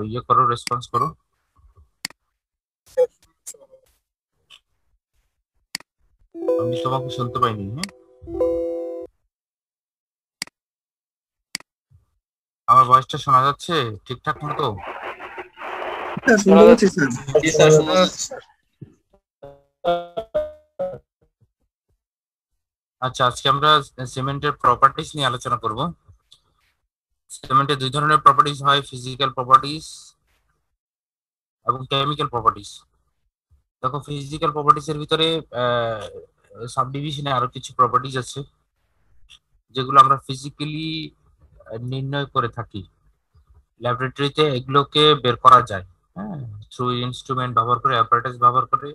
ইয়ে করো, রেসপন্স করো। আমি তোমাকে শুনতে পাইনি। হ্যাঁ, আমার ভয়েসটা শোনা যাচ্ছে ঠিকঠাক মতো? হ্যাঁ, শুনতে পাচ্ছি স্যার। জি স্যার, শোনা যাচ্ছে। আচ্ছা, আজকে আমরা সিমেন্টের প্রপার্টিজ নিয়ে আলোচনা করব। সিমেন্টের দুই ধরনের প্রপার্টিজ হয়, ফিজিক্যাল প্রপার্টিজ এবং কেমিক্যাল প্রপার্টিজ। দেখো, ফিজিক্যাল প্রপার্টিজ এর ভিতরে সাব ডিভিশনে আরো কিছু প্রপার্টিজ আছে যেগুলো আমরা ফিজিক্যালি নির্ণয় করে থাকি। ল্যাবরেটরিতে এগুলোকে বের করা যায়, হ্যাঁ, থ্রু ইনস্ট্রুমেন্ট ব্যবহার করে, অ্যাপারেটাস ব্যবহার করে,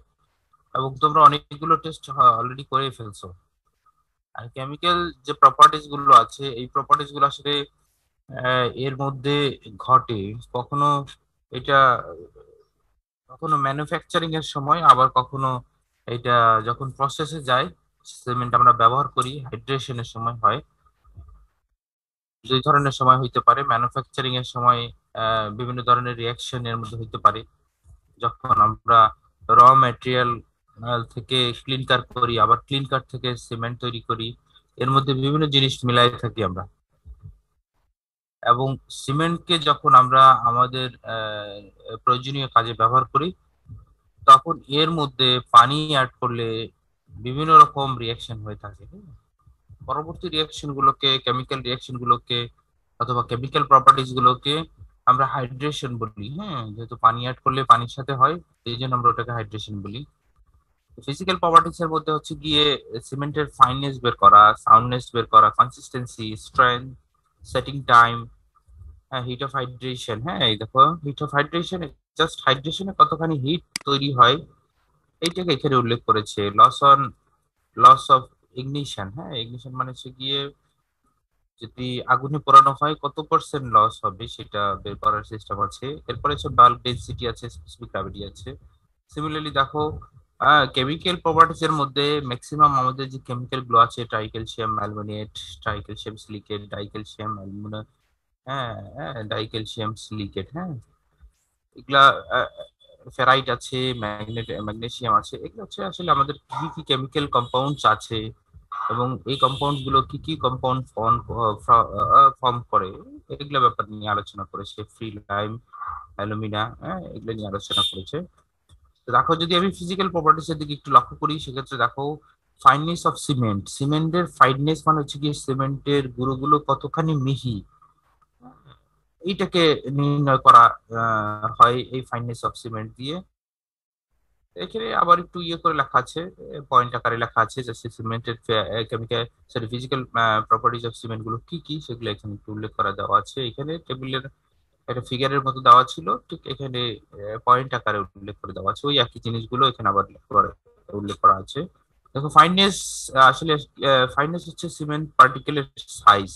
এবং তোমরা অনেকগুলো টেস্ট অলরেডি করে ফেলছো। আর কেমিক্যাল যে প্রপার্টিজ গুলো আছে, এই প্রপার্টিজ গুলো আসলে এর মধ্যে ঘটে কখনো এটা কখনো ম্যানুফ্যাকচারিং এর সময়, আবার কখনো এটা যখন প্রসেসে যায়, সিমেন্ট আমরা ব্যবহার করি, হাইড্রেশনের সময় হয়। দুই ধরনের সময় হইতে পারে। ম্যানুফ্যাকচারিং এর সময় বিভিন্ন ধরনের রিয়াকশন এর মধ্যে হইতে পারে, যখন আমরা র ম্যাটেরিয়াল থেকে ক্লিনকার করি, আবার ক্লিনকার থেকে সিমেন্ট তৈরি করি, এর মধ্যে বিভিন্ন জিনিস মিলাই থাকি আমরা। এবং সিমেন্টকে যখন আমরা আমাদের প্রয়োজনীয় কাজে ব্যবহার করি, তখন এর মধ্যে পানি অ্যাড করলে বিভিন্ন রকম রিয়াকশন হয়ে থাকে। পরবর্তী রিয়াকশন গুলোকে, কেমিক্যাল রিয়াকশন গুলোকে অথবা কেমিক্যাল প্রপার্টিজ গুলোকে আমরা হাইড্রেশন বলি। হ্যাঁ, যেহেতু পানি অ্যাড করলে পানির সাথে হয়, এই জন্য আমরা ওটাকে হাইড্রেশন বলি। ফিজিক্যাল প্রপার্টিজ এর মধ্যে হচ্ছে গিয়ে সিমেন্টের ফাইননেস বের করা, সাউন্ডনেস বের করা, কনসিস্টেন্সি, স্ট্রেংথ, সেটিং টাইম, হ্যাঁ, হিট অফ হাইড্রেশন। হ্যাঁ, এই দেখো, হিট অফ হাইড্রেশন, জাস্ট হাইড্রেশনে কতখানি হিট তৈরি হয় এইটাকে এখানে উল্লেখ করেছে। Loss of ignition. হ্যাঁ, ইগনিশন মানে হচ্ছে গিয়ে যদি আগুনে পোড়ানো হয় কত পার্সেন্ট লস হবে সেটা বের করার সিস্টেম আছে। এরপরে হচ্ছে বাল্ক ডেনসিটি আছে, স্পেসিফিক গ্র্যাভিটি আছে। সিমিলারলি দেখো, কেমিক্যাল প্রপার্টিজ এর মধ্যে ম্যাক্সিমাম আমাদের যে কেমিক্যাল গুলো আছে, tricalcium aluminate, tricalcium silicate, ডাইক্যালসিয়াম aluminate, হ্যাঁ, হ্যাঁ, ডাইক্যালসিয়াম সিলিকেট, হ্যাঁ, এগুলা, ফেরাইট আছে, ম্যাগনেসিয়াম আছে। এগুলো হচ্ছে আসলে আমাদের কি কি কেমিক্যাল কম্পাউন্ডস আছে, এবং এই কম্পাউন্ড গুলো কি কি কম্পাউন্ড ফর্ম করে, এগুলো ব্যাপার নিয়ে আলোচনা করেছে। ফ্রি লাইম, অ্যালুমিনা, হ্যাঁ, এগুলো নিয়ে আলোচনা করেছে। তো দেখো, যদি আমি ফিজিক্যাল প্রপার্টিস এর দিকে একটু লক্ষ্য করি, সেক্ষেত্রে দেখো, ফাইননেস অফ সিমেন্ট। সিমেন্টের ফাইননেস মানে হচ্ছে কি সিমেন্টের গুঁড়োগুলো কতখানি মিহি, এইটাকে নির্ণয় করা হয় এই ফাইননেস অফ সিমেন্ট দিয়ে। এখানে আবার একটু ইয়ে করে লেখা আছে, পয়েন্ট আকারে লেখা আছে যে সিমেন্টের chemical, sorry, physical properties of cement গুলো কি কি, সেগুলো এখানে একটু উল্লেখ করা দেওয়া আছে। এখানে টেবিলের একটা ফিগারের মতো দেওয়া ছিল, ঠিক এখানে পয়েন্ট আকারে উল্লেখ করে দেওয়া আছে। ওই একই জিনিসগুলো এখানে আবার উল্লেখ করা আছে। দেখো, ফাইননেস, আসলে ফাইননেস হচ্ছে সিমেন্ট পার্টিকেলের সাইজ।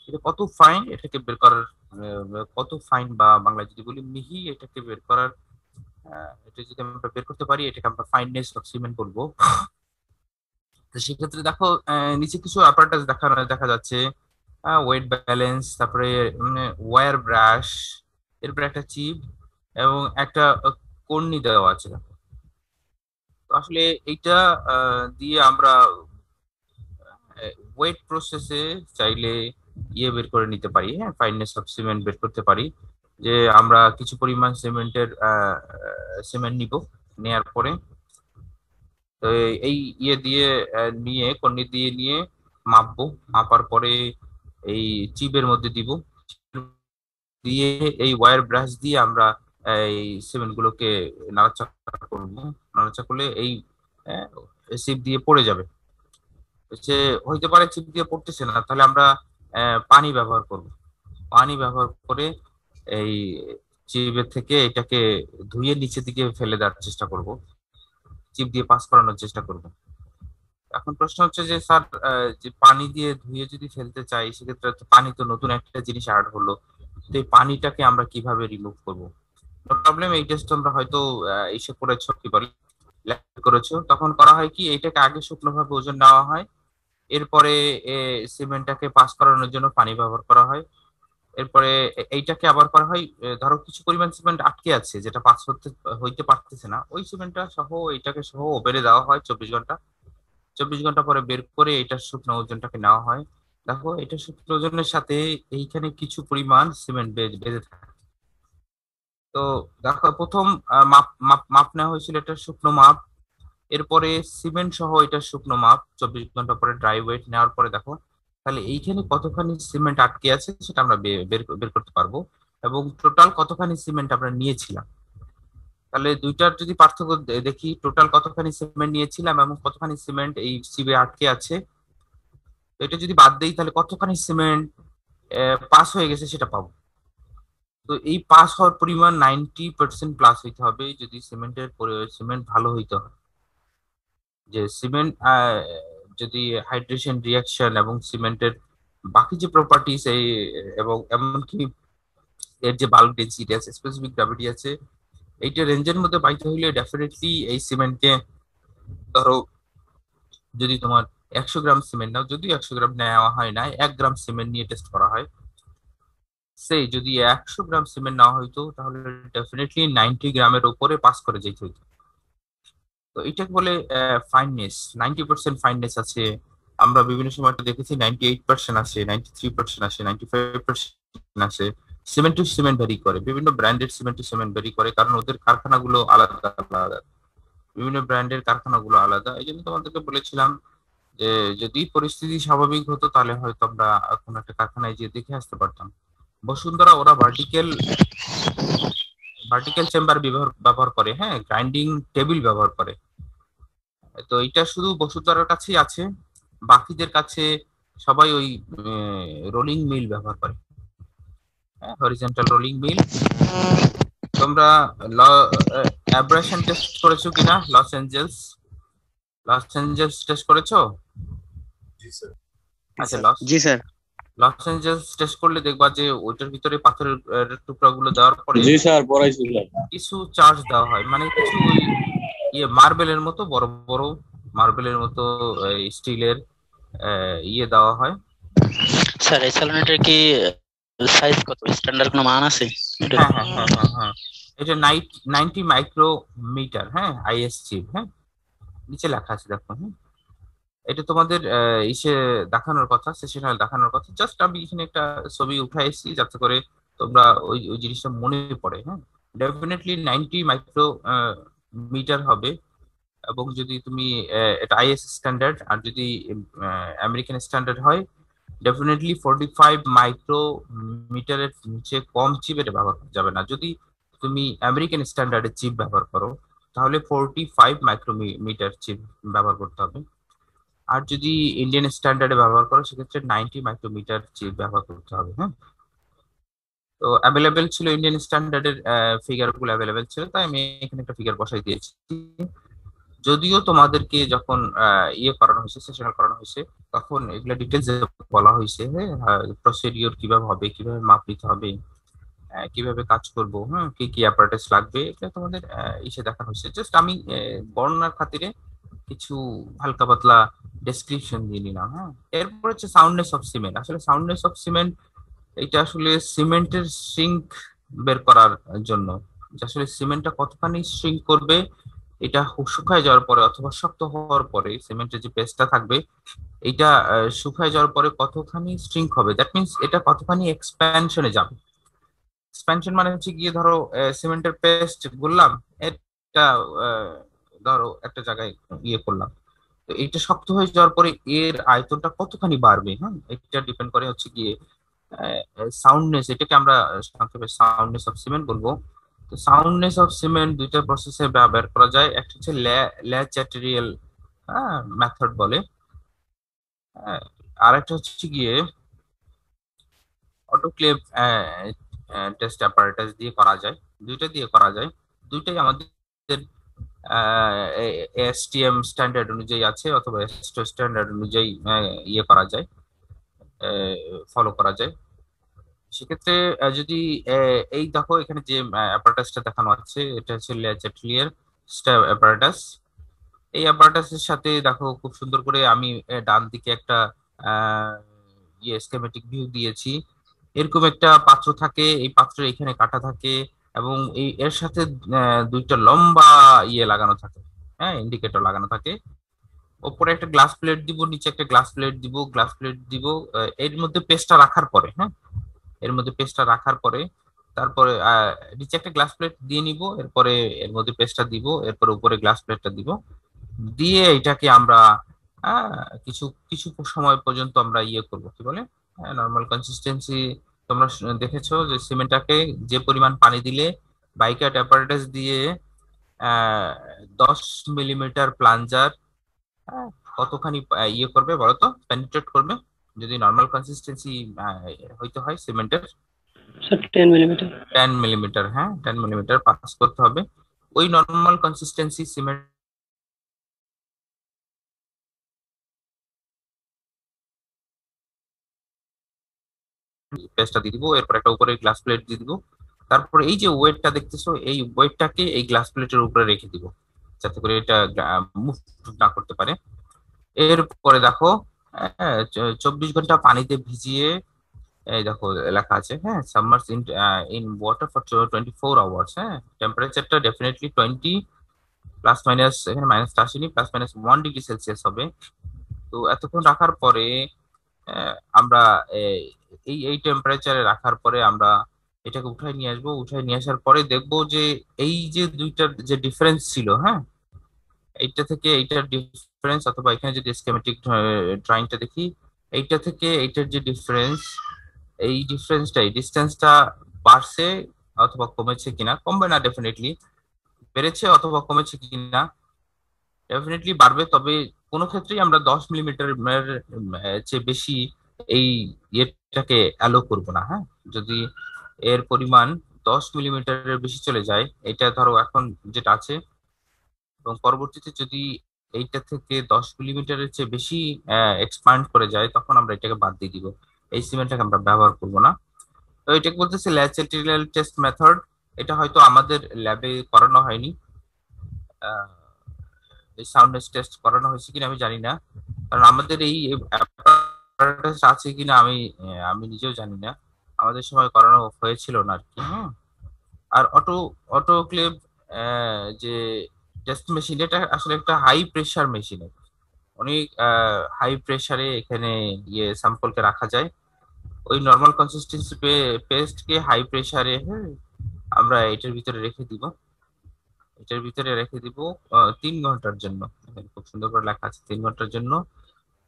এটা কত ফাইন, এটাকে বের করার, কত ফাইন বা বাংলা যদি বলি মিহি, এটাকে বের করার, এটা যদি আমরা বের করতে পারি, এটাকে আমরা ফাইননেস অফ সিমেন্ট বলবো। তো সেক্ষেত্রে দেখো, নিচে কিছু অ্যাপারেটাস দেখা যাচ্ছে, ওয়েট ব্যালেন্স, তারপরে ওয়্যার ব্রাশ, এরপরে একটা চিপ এবং একটা কর্নি দেওয়া আছে। দেখো, তো আসলে এইটা দিয়ে আমরা ওয়েট প্রসেসে চাইলে ইয়ে বের করে নিতে পারি, হ্যাঁ, ফাইননেস অফ সিমেন্ট বের করতে পারি। যে আমরা কিছু পরিমাণ সিমেন্ট নিব, নেয়ার পরে তো এই ইয়ে দিয়ে নিয়ে, কর্নি দিয়ে নিয়ে মাপবো। মাপার পরে এই চিপের মধ্যে দিব, দিয়ে এই ওয়্যার ব্রাশ দিয়ে আমরা এই সিমেন্ট গুলোকে নাড়াচাড়া করবো। নাড়াচাড়া করলে এই চিপ দিয়ে পড়ে যাবে। সে হইতে পারে চিপ দিয়ে পড়তেছে না, তাহলে আমরা পানি ব্যবহার করব। পানি ব্যবহার করে এই চিপের থেকে এটাকে ধুয়ে নিচের দিকে ফেলে দেওয়ার চেষ্টা করব, চিপ দিয়ে পাস করানোর চেষ্টা করব। এখন প্রশ্ন হচ্ছে যে স্যার, যে পানি দিয়ে ধুয়ে যদি ফেলতে চাই, সেক্ষেত্রে তো পানি তো নতুন একটা জিনিস অ্যাড হলো, তো এই পানিটাকে আমরা কিভাবে রিমুভ করব? নো প্রবলেম, এই টেস্ট তোমরা হয়তো এসে করেছো, কি বলে, ল্যাব করেছো। তখন করা হয় কি, এইটাকে আগে শুকনো ভাবে ওজন নেওয়া হয়, এরপরে সিমেন্টটাকে পাস করানোর জন্য পানি ব্যবহার করা হয়। এরপরে এইটাকে আবার করা হয়, ধরো কিছু পরিমাণ সিমেন্ট আটকে আছে যেটা পাস হইতে পারতেছে না, ওই সিমেন্টটা সহ এইটাকে সহ ওভেনে দেওয়া হয় 24 ঘন্টা। 24 ঘন্টা পরে বের করে এটার শুকনো ওজনটাকে নেওয়া হয়। দেখো এটা শুকনো ওজনের সাথে এইখানে কিছু পরিমাণ সিমেন্ট বেঁধে থাকে। তো দেখো প্রথম মাপ মাপ মাপ নেওয়া হয়েছিল এটা শুকনো মাপ। এরপরে সিমেন্ট সহ এটা শুকনো মাপ 24 ঘন্টা পরে ড্রাই ওয়েট নেওয়ার পরে দেখো তাহলে এইখানে কতখানি সিমেন্ট আটকে আছে সেটা আমরা বের বের করতে পারবো, এবং টোটাল কতখানি সিমেন্ট আমরা নিয়েছিলাম। তাহলে দুইটার যদি পার্থক্য দেখি, টোটাল কতখানি সিমেন্ট নিয়েছিলাম এবং কতখানি সিমেন্ট এই সিবে আটকে আছে, তো এটা যদি বাদ দেই তাহলে কতখানি সিমেন্ট পাস হয়ে গেছে সেটা পাবো। তো এই পাস হওয়ার পরিমাণ 90% প্লাস হইতে হবে যদি সিমেন্ট ভালো হইতে হয়। যে সিমেন্ট যদি হাইড্রেশন রিয়াকশন এবং সিমেন্টের বাকি যে প্রপার্টিস এই এবং এমনকি এর যে বাল্ক ডেন্সিটি আছে, স্পেসিফিক গ্র্যাভিটি আছে, এইটা রেঞ্জের মধ্যে পাইতে হইলে ডেফিনেটলি এই সিমেন্টকে, ধরো যদি তোমার 100 গ্রাম সিমেন্ট নাও, যদিও 100 গ্রাম নেওয়া হয় না, 1 গ্রাম সিমেন্ট নিয়ে টেস্ট করা হয়, সেই যদি 100 গ্রাম সিমেন্ট নেওয়া হইতো তাহলে ডেফিনেটলি 90 গ্রামের উপরে পাস করে যেতে হইতো। তো এটাকে বলে ফাইননেস, 90% ফাইননেস আছে। আমরা বিভিন্ন সময় দেখেছি 98% আছে, 93% আছে, 95% আছে। সিমেন্ট টু সিমেন্ট ভ্যারি করে, বিভিন্ন ব্র্যান্ডের সিমেন্ট টু সিমেন্ট ভ্যারি করে, কারণ ওদের কারখানাগুলো আলাদা আলাদা, বিভিন্ন ব্র্যান্ডের কারখানাগুলো আলাদা। এই জন্য তোমাদেরকে বলেছিলাম যে যদি পরিস্থিতি স্বাভাবিক হতো তাহলে হয়তো আমরা কোনো একটা কারখানায় গিয়ে দেখে আসতে পারতাম। বসুন্ধরা ওরা ভার্টিক্যাল ভার্টিক্যাল চেম্বার ব্যবহার করে, হ্যাঁ, গ্রাইন্ডিং টেবিল ব্যবহার করে। তো এটা শুধু বসুন্ধরার কাছেই আছে, বাকিদের কাছে সবাই ওই রোলিং মিল ব্যবহার করে, হ্যাঁ, হরিজন্টাল রোলিং মিল। তোমরা অ্যাব্রাশন টেস্ট করেছো কিনা? লস এঞ্জেলস টেস্ট করেছো? আচ্ছা, জি স্যার। লস এঞ্জেলস টেস্ট করলে দেখবা যে ওইটার ভিতরে পাথরের টুকরাগুলো দেওয়ার পরে জি স্যার, পড়াইছিলেন। কিছু চার্জ দেওয়া হয়, মানে কিছু ওই মার্বেলের মতো, বড় বড় মার্বেলের মতো স্টিলের দেওয়া হয়। স্যার এই সলিনয়েডের কি সাইজ কত, স্ট্যান্ডার্ড কোনো মান আছে? হ্যাঁ হ্যাঁ হ্যাঁ হ্যাঁ হ্যাঁ, এটা 90 মাইক্রোমিটার, হ্যাঁ, আইএস চিপ, হ্যাঁ, নিচে লেখা আছে দেখো। হ্যাঁ, এটা তোমাদের ইসে দেখানোর কথা, সেশনাল দেখানোর কথা। জাস্ট আমি এখানে একটা ছবি উঠাইছি যাতে করে তোমরা ওই ওই জিনিসটা মনে পড়ে। হ্যাঁ, ডেফিনেটলি 90 মাইক্রো মিটার হবে। এবং যদি তুমি এটা আইএস স্ট্যান্ডার্ড, আর যদি আমেরিকান স্ট্যান্ডার্ড হয় ডেফিনেটলি 45 মাইক্রো মিটারের নিচে কম চিপ এটা ব্যবহার করা যাবে না। যদি তুমি আমেরিকান স্ট্যান্ডার্ডের চিপ ব্যবহার করো তাহলে 45 মাইক্রোমিটার চিপ ব্যবহার করতে হবে। আর যদি ইন্ডিয়ান স্ট্যান্ডার্ডে ব্যবহার করো সেক্ষেত্রে 90 মাইক্রোমিটার চিপ ব্যবহার করতে হবে। হ্যাঁ, তো অ্যাভেলেবেল ছিল ইন্ডিয়ান স্ট্যান্ডার্ডের ফিগার গুলো অ্যাভেলেবেল ছিল, তাই আমি এখানে একটা ফিগার বসাই দিয়েছি। যদিও তোমাদেরকে যখন করানো হয়েছে, সেশনাল করানো হয়েছে, তখন এগুলা ডিটেলস বলা হয়েছে, হ্যাঁ, প্রসিডিওর কিভাবে হবে, কিভাবে মাপ নিতে হবে, কিভাবে কাজ করব, হ্যাঁ, কি কি অ্যাপারেটাস লাগবে, এটা তোমাদের ইসে দেখানো হয়েছে। জাস্ট আমি বর্ণনার খাতিরে কিছু হালকা পাতলা ডেসক্রিপশন দিয়ে নিলাম। হ্যাঁ, এরপর হচ্ছে সাউন্ডনেস অফ সিমেন্ট। আসলে সাউন্ডনেস অফ সিমেন্ট এটা আসলে সিমেন্টের শ্রিঙ্ক বের করার জন্য, যে আসলে সিমেন্টটা কতখানি শ্রিঙ্ক করবে, এটা শুকায় যাওয়ার পরে অথবা শক্ত হওয়ার পরে সিমেন্টের যে পেস্টটা থাকবে এটা শুকায় যাওয়ার পরে কতখানি শ্রিঙ্ক হবে, দ্যাট মিনস এটা কতখানি এক্সপ্যানশনে যাবে। এক্সপ্যানশন মানে হচ্ছে গিয়ে ধরো সিমেন্টের পেস্ট গুললাম, এটা ধরো একটা জায়গায় করলাম, তো এটা শক্ত হয়ে যাওয়ার পরে এর আয়তনটা কতখানি বাড়বে। হ্যাঁ, এটা ডিপেন্ড করে হচ্ছে গিয়ে সাউন্ডনেস, এটাকে আমরা সংক্ষেপে সাউন্ডনেস অফ সিমেন্ট বলবো। তো সাউন্ডনেস অফ সিমেন্ট দুইটা প্রসেসে বের করা যায়, একটা হচ্ছে ল্যাচাটেরিয়াল মেথড বলে, আর একটা হচ্ছে গিয়ে অটোক্লেভ টেস্ট অ্যাপারেটাস দিয়ে করা যায়। দুইটা দিয়ে করা যায়, দুইটাই আমাদের এসটিএম স্ট্যান্ডার্ড অনুযায়ী আছে, অথবা এসটো স্ট্যান্ডার্ড অনুযায়ী করা যায়, ফলো করা যায়। সেক্ষেত্রে যদি এই দেখো এখানে যে অ্যাপারেটাসটা দেখানো আছে এটা হচ্ছে ল্যাচাটেরিয়াল অ্যাপারেটাস। এই অ্যাপারেটাসের সাথে দেখো খুব সুন্দর করে আমি ডান দিকে একটা স্কেমেটিক ভিউ দিয়েছি। এরকম একটা পাত্র থাকে, এই পাত্রের এখানে কাটা থাকে এবং এই এর সাথে দুইটা লম্বা লাগানো থাকে, হ্যাঁ, ইন্ডিকেটর লাগানো থাকে। ওপরে একটা গ্লাস প্লেট দিব, নিচে একটা গ্লাস প্লেট দিব, গ্লাস প্লেট দিব। এর মধ্যে পেস্টটা রাখার পরে, হ্যাঁ, এর মধ্যে পেস্টটা রাখার পরে তারপরে নিচে একটা গ্লাস প্লেট দিয়ে নিব, এরপরে এর মধ্যে পেস্টটা দিব, এরপরে উপরে গ্লাস প্লেটটা দিব, দিয়ে এটাকে আমরা কিছু কিছু সময় পর্যন্ত আমরা করব, কি বলে, নর্মাল কনসিস্টেন্সি। তোমরা দেখেছো যে সিমেন্টটাকে যে পরিমাণ পানি দিলে বাইকাট অ্যাপারেটাস দিয়ে 10 মিলিমিটার প্লাঞ্জার কতখানি করবে বলো তো, পেনিট্রেট করবে যদি নর্মাল কনসিস্টেন্সি হইতে হয় সিমেন্টের? Sir 10 millimetre. 10 মিলিমিটার, হ্যাঁ, 10 মিলিমিটার পাস করতে হবে। ওই নর্মাল কনসিস্টেন্সি সিমেন্ট পেস্টটা দিয়ে দিব, এরপর একটা উপরে গ্লাস প্লেট দিয়ে দিব। তারপর এই যে ওয়েটটা দেখতেছো, এই ওয়েটটাকে এই গ্লাস প্লেটের উপরে রেখে দিব যাতে করে এটা মুভ না করতে পারে। এরপরে দেখো 24 ঘন্টা পানিতে ভিজিয়ে, এই দেখো লেখা আছে, হ্যাঁ, সাবমার্স ইন ওয়াটার ফর 24 আওয়ার্স। হ্যাঁ, টেম্পারেচারটা ডেফিনেটলি 20 প্লাস মাইনাস, এখানে মাইনাসটা আসেনি, প্লাস মাইনাস 1 ডিগ্রি সেলসিয়াস হবে। তো এতক্ষণ রাখার পরে আমরা এই এই টেম্পারেচারে রাখার পরে আমরা এটাকে উঠাই নিয়ে আসবো। উঠাই নিয়ে আসার পরে দেখবো যে এই যে দুইটার যে ডিফারেন্স ছিল, হ্যাঁ, এইটা থেকে এইটার ডিফারেন্স, অথবা এখানে যদি স্কিমেটিক ড্রয়িংটা দেখি, এইটা থেকে এইটার যে ডিফারেন্স, এই ডিফারেন্সটা, এই ডিস্টেন্সটা বাড়ছে অথবা কমেছে কিনা, কমবে না ডেফিনেটলি, বেড়েছে অথবা কমেছে কিনা, ডেফিনেটলি বাড়বে। তবে কোনো ক্ষেত্রেই আমরা 10 মিলিমিটার চেয়ে বেশি এই ইয়েটাকে অ্যালো করব না, হ্যাঁ। যদি এর পরিমাণ 10 মিলিমিটারের বেশি চলে যায়, এটা ধরো এখন যেটা আছে, এবং পরবর্তীতে যদি এইটা থেকে 10 মিলিমিটারের চেয়ে বেশি এক্সপান্ড করে যায়, তখন আমরা এটাকে বাদ দিয়ে দিব, এই সিমেন্টটাকে আমরা ব্যবহার করব না। তো এটাকে বলতেছে ল্যাচারেল টেস্ট মেথড। এটা হয়তো আমাদের ল্যাবে করানো হয়নি, এই সাউন্ডনেস টেস্ট করানো হয়েছে কিনা আমি জানি না, কারণ আমাদের এই apparatus আছে কিনা আমি নিজেও জানি না, আমাদের সময় করানো হয়েছিল না আর কি। হ্যাঁ, আর অটোক্লেভ যে টেস্ট মেশিন, এটা আসলে একটা হাই প্রেসার মেশিন, অনেক হাই প্রেসারে এখানে স্যাম্পলকে রাখা যায়। ওই নর্মাল কনসিস্টেন্সি পেস্টকে হাই প্রেসারে, হ্যাঁ, আমরা এটার ভিতরে রেখে দিব, এটার ভিতরে রেখে দিব 3 ঘন্টার জন্য। এখানে খুব সুন্দর করে লেখা আছে 3 ঘন্টার জন্য।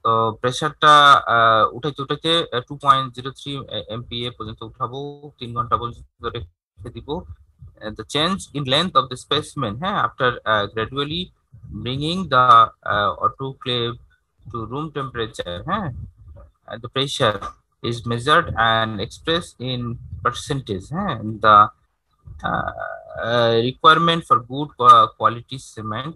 তো প্রেসারটা উঠাইতে উঠাইতে 2.03 MPa পর্যন্ত উঠাবো, 3 ঘন্টা পর্যন্ত রেখে দিব। The change in length of the specimen, হ্যাঁ, after gradually bringing the autoclave to room temperature, হ্যাঁ, the pressure is measured and expressed in percentage, হ্যাঁ, the requirement for good quality cement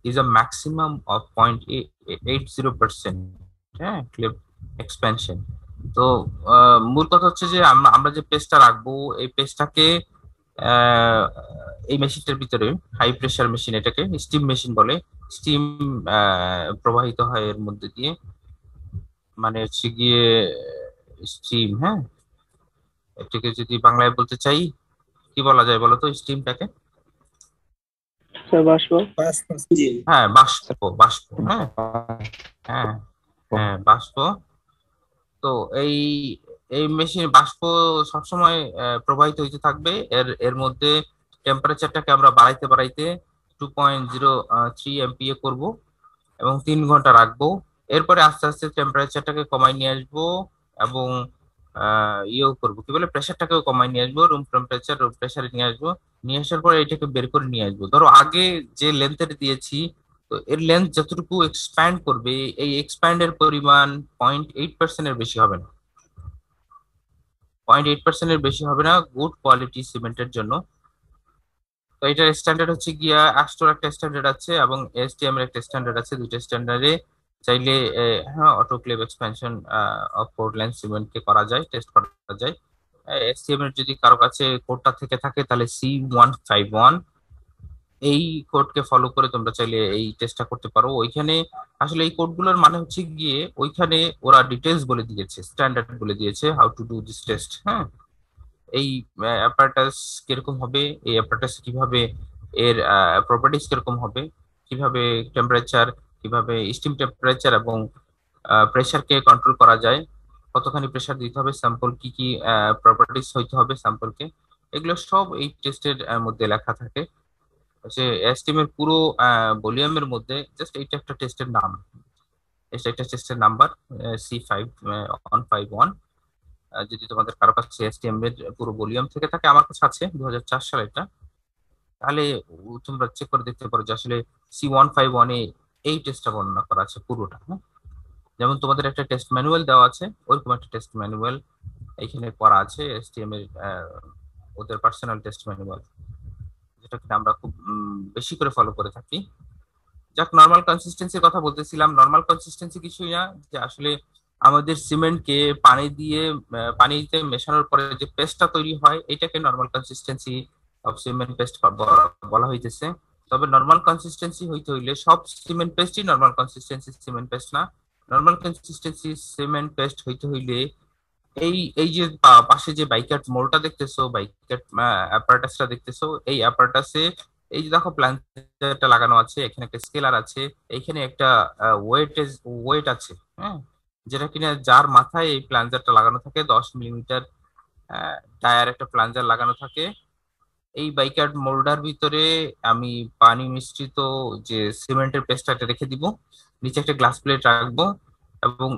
is a maximum of 0.80%, হ্যাঁ, ক্লেভ expansion. তো মূল কথা হচ্ছে যে আমরা যে পেস্টটা রাখবো, এই পেস্টটাকে এই মেশিনটার ভিতরে, হাই প্রেসার মেশিন, এটাকে স্টিম মেশিন বলে, স্টিম প্রবাহিত হয় এর মধ্যে দিয়ে, মানে হচ্ছে গিয়ে স্টিম, হ্যাঁ। এটাকে যদি বাংলায় বলতে চাই, কি বলা যায় বলো তো স্টিমটাকে? স্যার বাষ্প। হ্যাঁ, বাষ্প, বাষ্প, হ্যাঁ, হ্যাঁ, হ্যাঁ, বাষ্প। তো এই এই মেশিন বাষ্প সবসময় প্রবাহিত হইতে থাকবে, এর এর মধ্যে টেম্পারেচারটাকে আমরা বাড়াইতে বাড়াইতে 2.03 MPa করব এবং 3 ঘন্টা রাখবো। এরপরে আস্তে আস্তে টেম্পারেচারটাকে কমাই নিয়ে আসবো এবং করবো, কি বলে, প্রেশারটাকেও কমাই নিয়ে আসবো, রুম টেম্পারেচার, রুম প্রেশারে নিয়ে আসবো। নিয়ে আসার পরে এটাকে বের করে নিয়ে আসবো। ধরো আগে যে লেন্থের দিয়েছি, তো এর লেন্থ যতটুকু এক্সপ্যান্ড করবে, এই এক্সপ্যান্ডের পরিমাণ 0.8%-এর বেশি হবে না, 0.8%-এর বেশি হবে না গুড কোয়ালিটি সিমেন্টের জন্য। তো এটার স্ট্যান্ডার্ড হচ্ছে গিয়া অ্যাস্টোর একটা স্ট্যান্ডার্ড আছে এবং এসটিএম এর একটা স্ট্যান্ডার্ড আছে। দুইটা স্ট্যান্ডার্ডে চাইলে হ্যাঁ, অটোক্লেভ এক্সপেনশন অফ পোর্টল্যান্ড সিমেন্টকে করা যায়, টেস্ট করা যায়। এসটিএম এর যদি কারো কাছে কোডটা থেকে থাকে তাহলে C151, এই কোডকে ফলো করে তোমরা চাইলে এই টেস্টটা করতে পারো। ওইখানে আসলে এই কোডগুলোর মানে হচ্ছে গিয়ে ওইখানে ওরা ডিটেলস বলে দিয়েছে, স্ট্যান্ডার্ড বলে দিয়েছে how to do this test. হ্যাঁ, এই অ্যাপারেটাস কিরকম হবে, এই অ্যাপারেটাস কিভাবে এর প্রপার্টিস কিরকম হবে, কিভাবে টেম্পারেচার, কিভাবে স্টিম টেম্পারেচার এবং প্রেসারকে কন্ট্রোল করা যায়, কতখানি প্রেসার দিতে হবে, স্যাম্পল কি কি প্রপার্টিস হইতে হবে স্যাম্পলকে, এগুলো সব এই টেস্টের মধ্যে লেখা থাকে। যে এসটিএম এর পুরো ভলিউমের মধ্যে জাস্ট এইটা একটা টেস্টের নাম, এটা একটা টেস্টের নাম্বার C5151। যদি তোমাদের কারো কাছে এসটিএম এর পুরো ভলিউম থেকে থাকে, আমার কাছে আছে 2004 সালে এটা, তাহলে তোমরা চেক করে দেখতে পারো যে আসলে C151 এ এই টেস্টটা বর্ণনা করা আছে পুরোটা। হ্যাঁ, যেমন তোমাদের একটা টেস্ট ম্যানুয়াল দেওয়া আছে, ওইরকম একটা টেস্ট ম্যানুয়াল এখানে করা আছে এসটিএম এর, ওদের পার্সোনাল টেস্ট ম্যানুয়াল, যেটা কিনা আমরা খুব বেশি করে ফলো করে থাকি। যাক, নর্মাল কনসিস্টেন্সির কথা বলতেছিলাম। নর্মাল কনসিস্টেন্সি কিছুই না, যে আসলে আমাদের সিমেন্টকে পানিতে মেশানোর পরে যে পেস্টটা তৈরি হয়, এটাকে normal consistency of cement paste বলা হইতেছে। তবে নর্মাল কনসিস্টেন্সি হইতে হইলে সব সিমেন্ট পেস্টই নর্মাল কনসিস্টেন্সি সিমেন্ট পেস্ট না। নর্মাল কনসিস্টেন্সি সিমেন্ট পেস্ট হইতে হইলে এই এই যে পাশে যে বাইকাট মোলটা দেখতেছো, বাইকাট অ্যাপারেটাসটা দেখতেছো, এই অ্যাপারেটাসে এই যে দেখো প্ল্যানজারটা লাগানো আছে, এখানে একটা স্কেলার আছে, এখানে একটা ওয়েট আছে। হ্যাঁ, যেটা কিনা যার মাথায় এই প্ল্যানজারটা লাগানো থাকে, 10 মিলিমিটার টায়ার একটা প্ল্যানজার লাগানো থাকে। এই বাইকাট মোল্ডার ভিতরে আমি পানি মিশ্রিত যে সিমেন্টের পেস্টটা রেখে দিব, নিচে একটা গ্লাস প্লেট রাখবো, এবং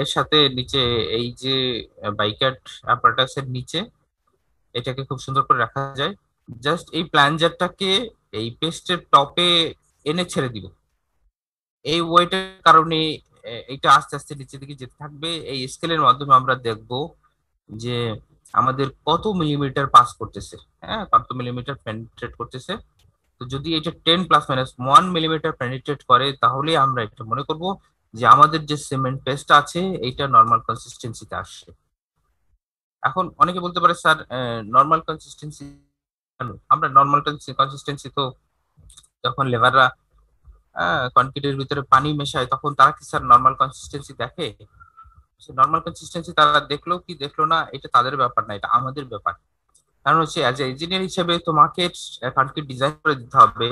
এর সাথে নিচে এই যে বাইকাট অ্যাপারেটাসের নিচে এটাকে খুব সুন্দর করে রাখা যায়। জাস্ট এই প্ল্যানজারটাকে এই পেস্টের টপে এনে ছেড়ে দিব। এই ওয়েটের কারণে এটা আস্তে আস্তে নিচের দিকে যেতে থাকবে। এই স্কেলের মাধ্যমে আমরা দেখব যে আমাদের কত মিলিমিটার পাস করতেছে, হ্যাঁ, কত মিলিমিটার পেনিট্রেট করতেছে। তো যদি এটা 10 ± 1 মিলিমিটার পেনিট্রেট করে, তাহলে আমরা এটা মনে করব যে আমাদের যে সিমেন্ট পেস্ট আছে এইটা নর্মাল কনসিস্টেন্সিতে আসছে। এখন অনেকে বলতে পারে, স্যার নর্মাল কনসিস্টেন্সি, আমরা নর্মাল কনসিস্টেন্সি তো যখন লেবাররা কনক্রিটের ভিতরে পানি মেশায়, তখন তারা কি স্যার নর্মাল কনসিস্টেন্সি দেখে? নর্মাল কনসিস্টেন্সি তারা দেখলো কি দেখলো না, এটা তাদের ব্যাপার না, এটা আমাদের ব্যাপার। কারণ হচ্ছে অ্যাজ এ ইঞ্জিনিয়ার হিসেবে তোমাকে কনক্রিট ডিজাইন করে দিতে হবে,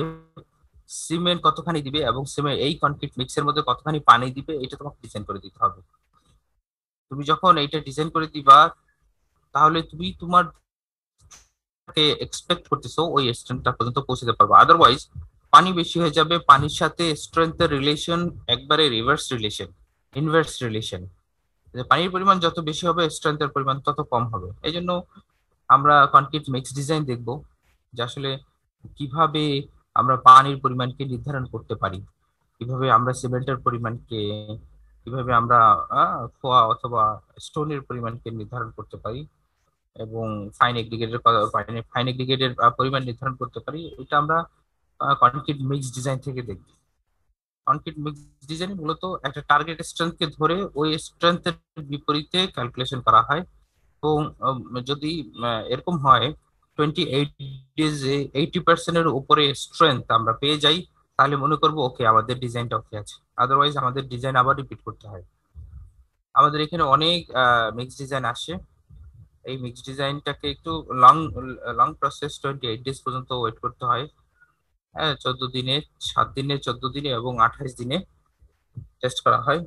সিমেন্ট কতখানি দিবে এবং সিমেন্ট এই কনক্রিট মিক্সের মধ্যে কতখানি পানি দিবে, এটা তোমাকে ডিজাইন করে দিতে হবে। তুমি যখন এইটা ডিজাইন করে দিবা, তাহলে তুমি তোমার এক্সপেক্ট করতেছো ওই স্ট্রেংথটা পর্যন্ত পৌঁছাতে পারবে। আদারওয়াইজ পানি বেশি হয়ে যাবে, পানির সাথে স্ট্রেংথের রিলেশন একবারে রিভার্স রিলেশন, ইনভার্স রিলেশন। পানির পরিমাণ যত বেশি হবে, স্ট্রেংথের পরিমাণ তত কম হবে। এই জন্য আমরা কনক্রিট মিক্স ডিজাইন দেখব, যে আসলে কিভাবে আমরা পানির পরিমাণকে নির্ধারণ করতে পারি, কিভাবে আমরা সিমেন্টের পরিমাণকে, কিভাবে আমরা খোয়া অথবা স্টোনের পরিমাণকে নির্ধারণ করতে পারি, এবং ফাইন এগ্রিগেটের পরিমাণ নির্ধারণ করতে পারি। এটা আমরা কনক্রিট মিক্স ডিজাইন থেকে দেখব। কনক্রিট মিক্স ডিজাইন মূলত একটা টার্গেট স্ট্রেংথকে ধরে ওই স্ট্রেংথের বিপরীতে ক্যালকুলেশন করা হয়। এবং যদি এরকম হয় 28 ডেজে 80% উপরে স্ট্রেংথ আমরা পেয়ে যাই, তাহলে মনে করবো ওকে, আমাদের ডিজাইনটা ওকে আছে। আদারওয়াইজ আমাদের ডিজাইন আবার রিপিট করতে হয়। আমাদের এখানে অনেক মিক্স ডিজাইন আসে। এই মিক্স ডিজাইনটাকে একটু লং লং প্রসেস, 28 ডেজ পর্যন্ত ওয়েট করতে হয়। হ্যাঁ, 14 দিনে, 7 দিনে, 14 দিনে এবং 28 দিনে টেস্ট করা হয়।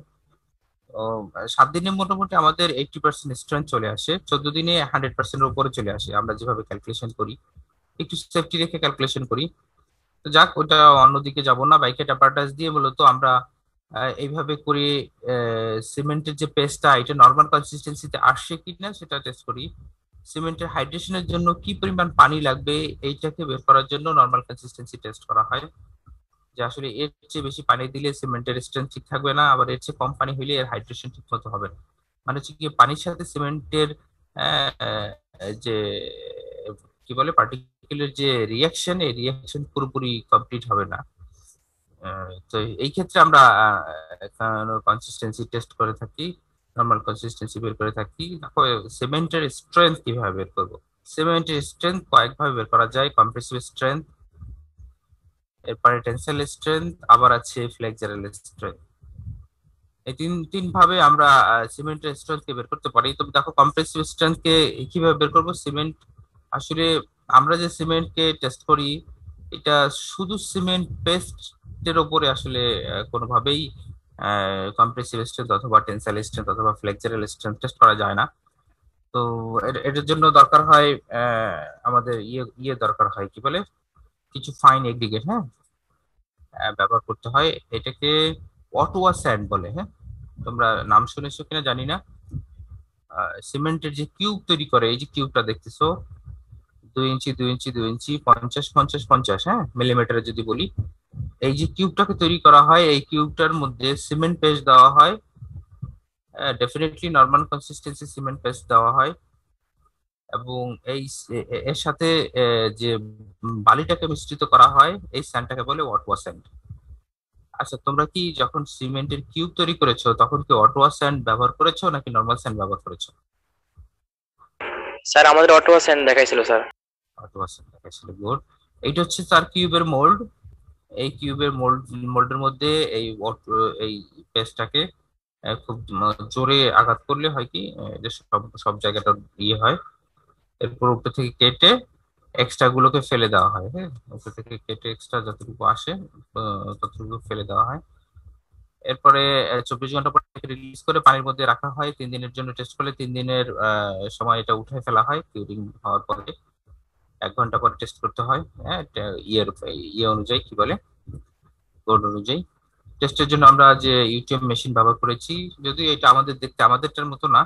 7 দিনে মোটামুটি আমাদের 80% স্ট্রেংথ চলে আসে, 14 দিনে 100%-এর উপরে চলে আসে, আমরা যেভাবে ক্যালকুলেশন করি, একটু সেফটি রেখে ক্যালকুলেশন করি। তো যাক, ওটা অন্যদিকে যাব না। বাইকেট অ্যাপারেটাস দিয়ে মূলত আমরা এইভাবে করে সিমেন্টের যে পেস্টটা, এটা নর্মাল কনসিস্টেন্সিতে আসছে কিনা সেটা টেস্ট করি। সিমেন্টের হাইড্রেশনের জন্য কি পরিমাণ পানি লাগবে, এইটাকে বের করার জন্য নর্মাল কনসিস্টেন্সি টেস্ট করা হয়, যে আসলে এর চেয়ে বেশি পানি দিলে সিমেন্টের স্ট্রেংথ ঠিক থাকবে না, আবার এর চেয়ে কম পানি হইলে এর হাইড্রেশন ঠিক মতো হবে না। মানে হচ্ছে কি, পানির সাথে সিমেন্টের যে কি বলে পার্টিকুলার যে রিয়াকশন, এই রিয়াকশন পুরোপুরি কমপ্লিট হবে না। তো এই ক্ষেত্রে আমরা কনসিস্টেন্সি টেস্ট করে থাকি, নর্মাল কনসিস্টেন্সি বের করে থাকি। দেখো, সিমেন্টের স্ট্রেংথ কিভাবে বের করবো? সিমেন্টের স্ট্রেংথ কয়েকভাবে বের করা যায়। কম্প্রেসিভ স্ট্রেংথ, এরপরে টেনসাইল স্ট্রেংথ, আবার আছে ফ্লেক্সারাল স্ট্রেংথ। এই তিন ভাবে আমরা সিমেন্টের স্ট্রেংথ কে বের করতে পারি। তবে দেখো কম্প্রেসিভ স্ট্রেংথ কে কিভাবে বের করব। সিমেন্ট আসলে আমরা যে সিমেন্ট কে টেস্ট করি এটা শুধু সিমেন্ট পেস্টের উপরে আসলে কোনোভাবেই কম্প্রেসিভ স্ট্রেংথ অথবা টেনসাইল স্ট্রেংথ অথবা ফ্লেক্সারাল স্ট্রেংথ টেস্ট করা যায় না। তো এটার জন্য দরকার হয় আমাদের ইয়ে দরকার হয়, কি বলে, কিছু ফাইন এগ্রিগেট, হ্যাঁ, ব্যবহার করতে হয়। এটাকে অটোয়া স্যান্ড বলে। হ্যাঁ, তোমরা নাম শুনেছো কিনা জানি না। সিমেন্টের যে কিউব তৈরি করে, এই যে কিউবটা দেখতেছো 2 ইঞ্চি 2 ইঞ্চি 2 ইঞ্চি 50 50 50, হ্যাঁ, মিলিমিটারে যদি বলি, এই যে কিউবটাকে তৈরি করা হয় এই কিউবটার মধ্যে সিমেন্ট পেস্ট দেওয়া হয়। Definitely normal consistency cement paste দেওয়া হয় এবং এর সাথে যে বালিটাকে মিশ্রিত করা হয় এই স্যান্ডটাকে বলে অটোয়া স্যান্ড। আচ্ছা, তোমরা কি যখন সিমেন্টের কিউব তৈরি করেছো তখন কি অটোয়া স্যান্ড ব্যবহার করেছো নাকি নরমাল স্যান্ড ব্যবহার করেছো? স্যার আমাদের অটোয়া স্যান্ড দেখাইছিল স্যার। অটোয়া স্যান্ড দেখাইছিল, গুড। এইটা হচ্ছে তার কিউবের মোল্ড। এই কিউবের মোল্ডের মধ্যে এই পেস্টটাকে খুব জোরে আঘাত করলে হয় কি, যে সব সব জায়গাটা ইয়ে হয়। এরপর উপর থেকে কেটে এক্সট্রা গুলোকে ফেলে দেওয়া হয়। হ্যাঁ, উপর থেকে কেটে এক্সট্রা যতটুকু আসে ততটুকু ফেলে দেওয়া হয়। এরপরে 24 ঘন্টা পর রিলিজ করে পানির মধ্যে রাখা হয় 3 দিনের জন্য। টেস্ট করলে 3 দিনের সময় এটা উঠে ফেলা হয় কিউরিং হওয়ার পরে। 1 ঘন্টা পর টেস্ট করতে হয়, হ্যাঁ, ইয়ে অনুযায়ী, কি বলে, কোড অনুযায়ী। টেস্টের জন্য আমরা যে ইউটিএম মেশিন ব্যবহার করেছি, যদিও এটা আমাদের দেখতে আমাদেরটার মতো না,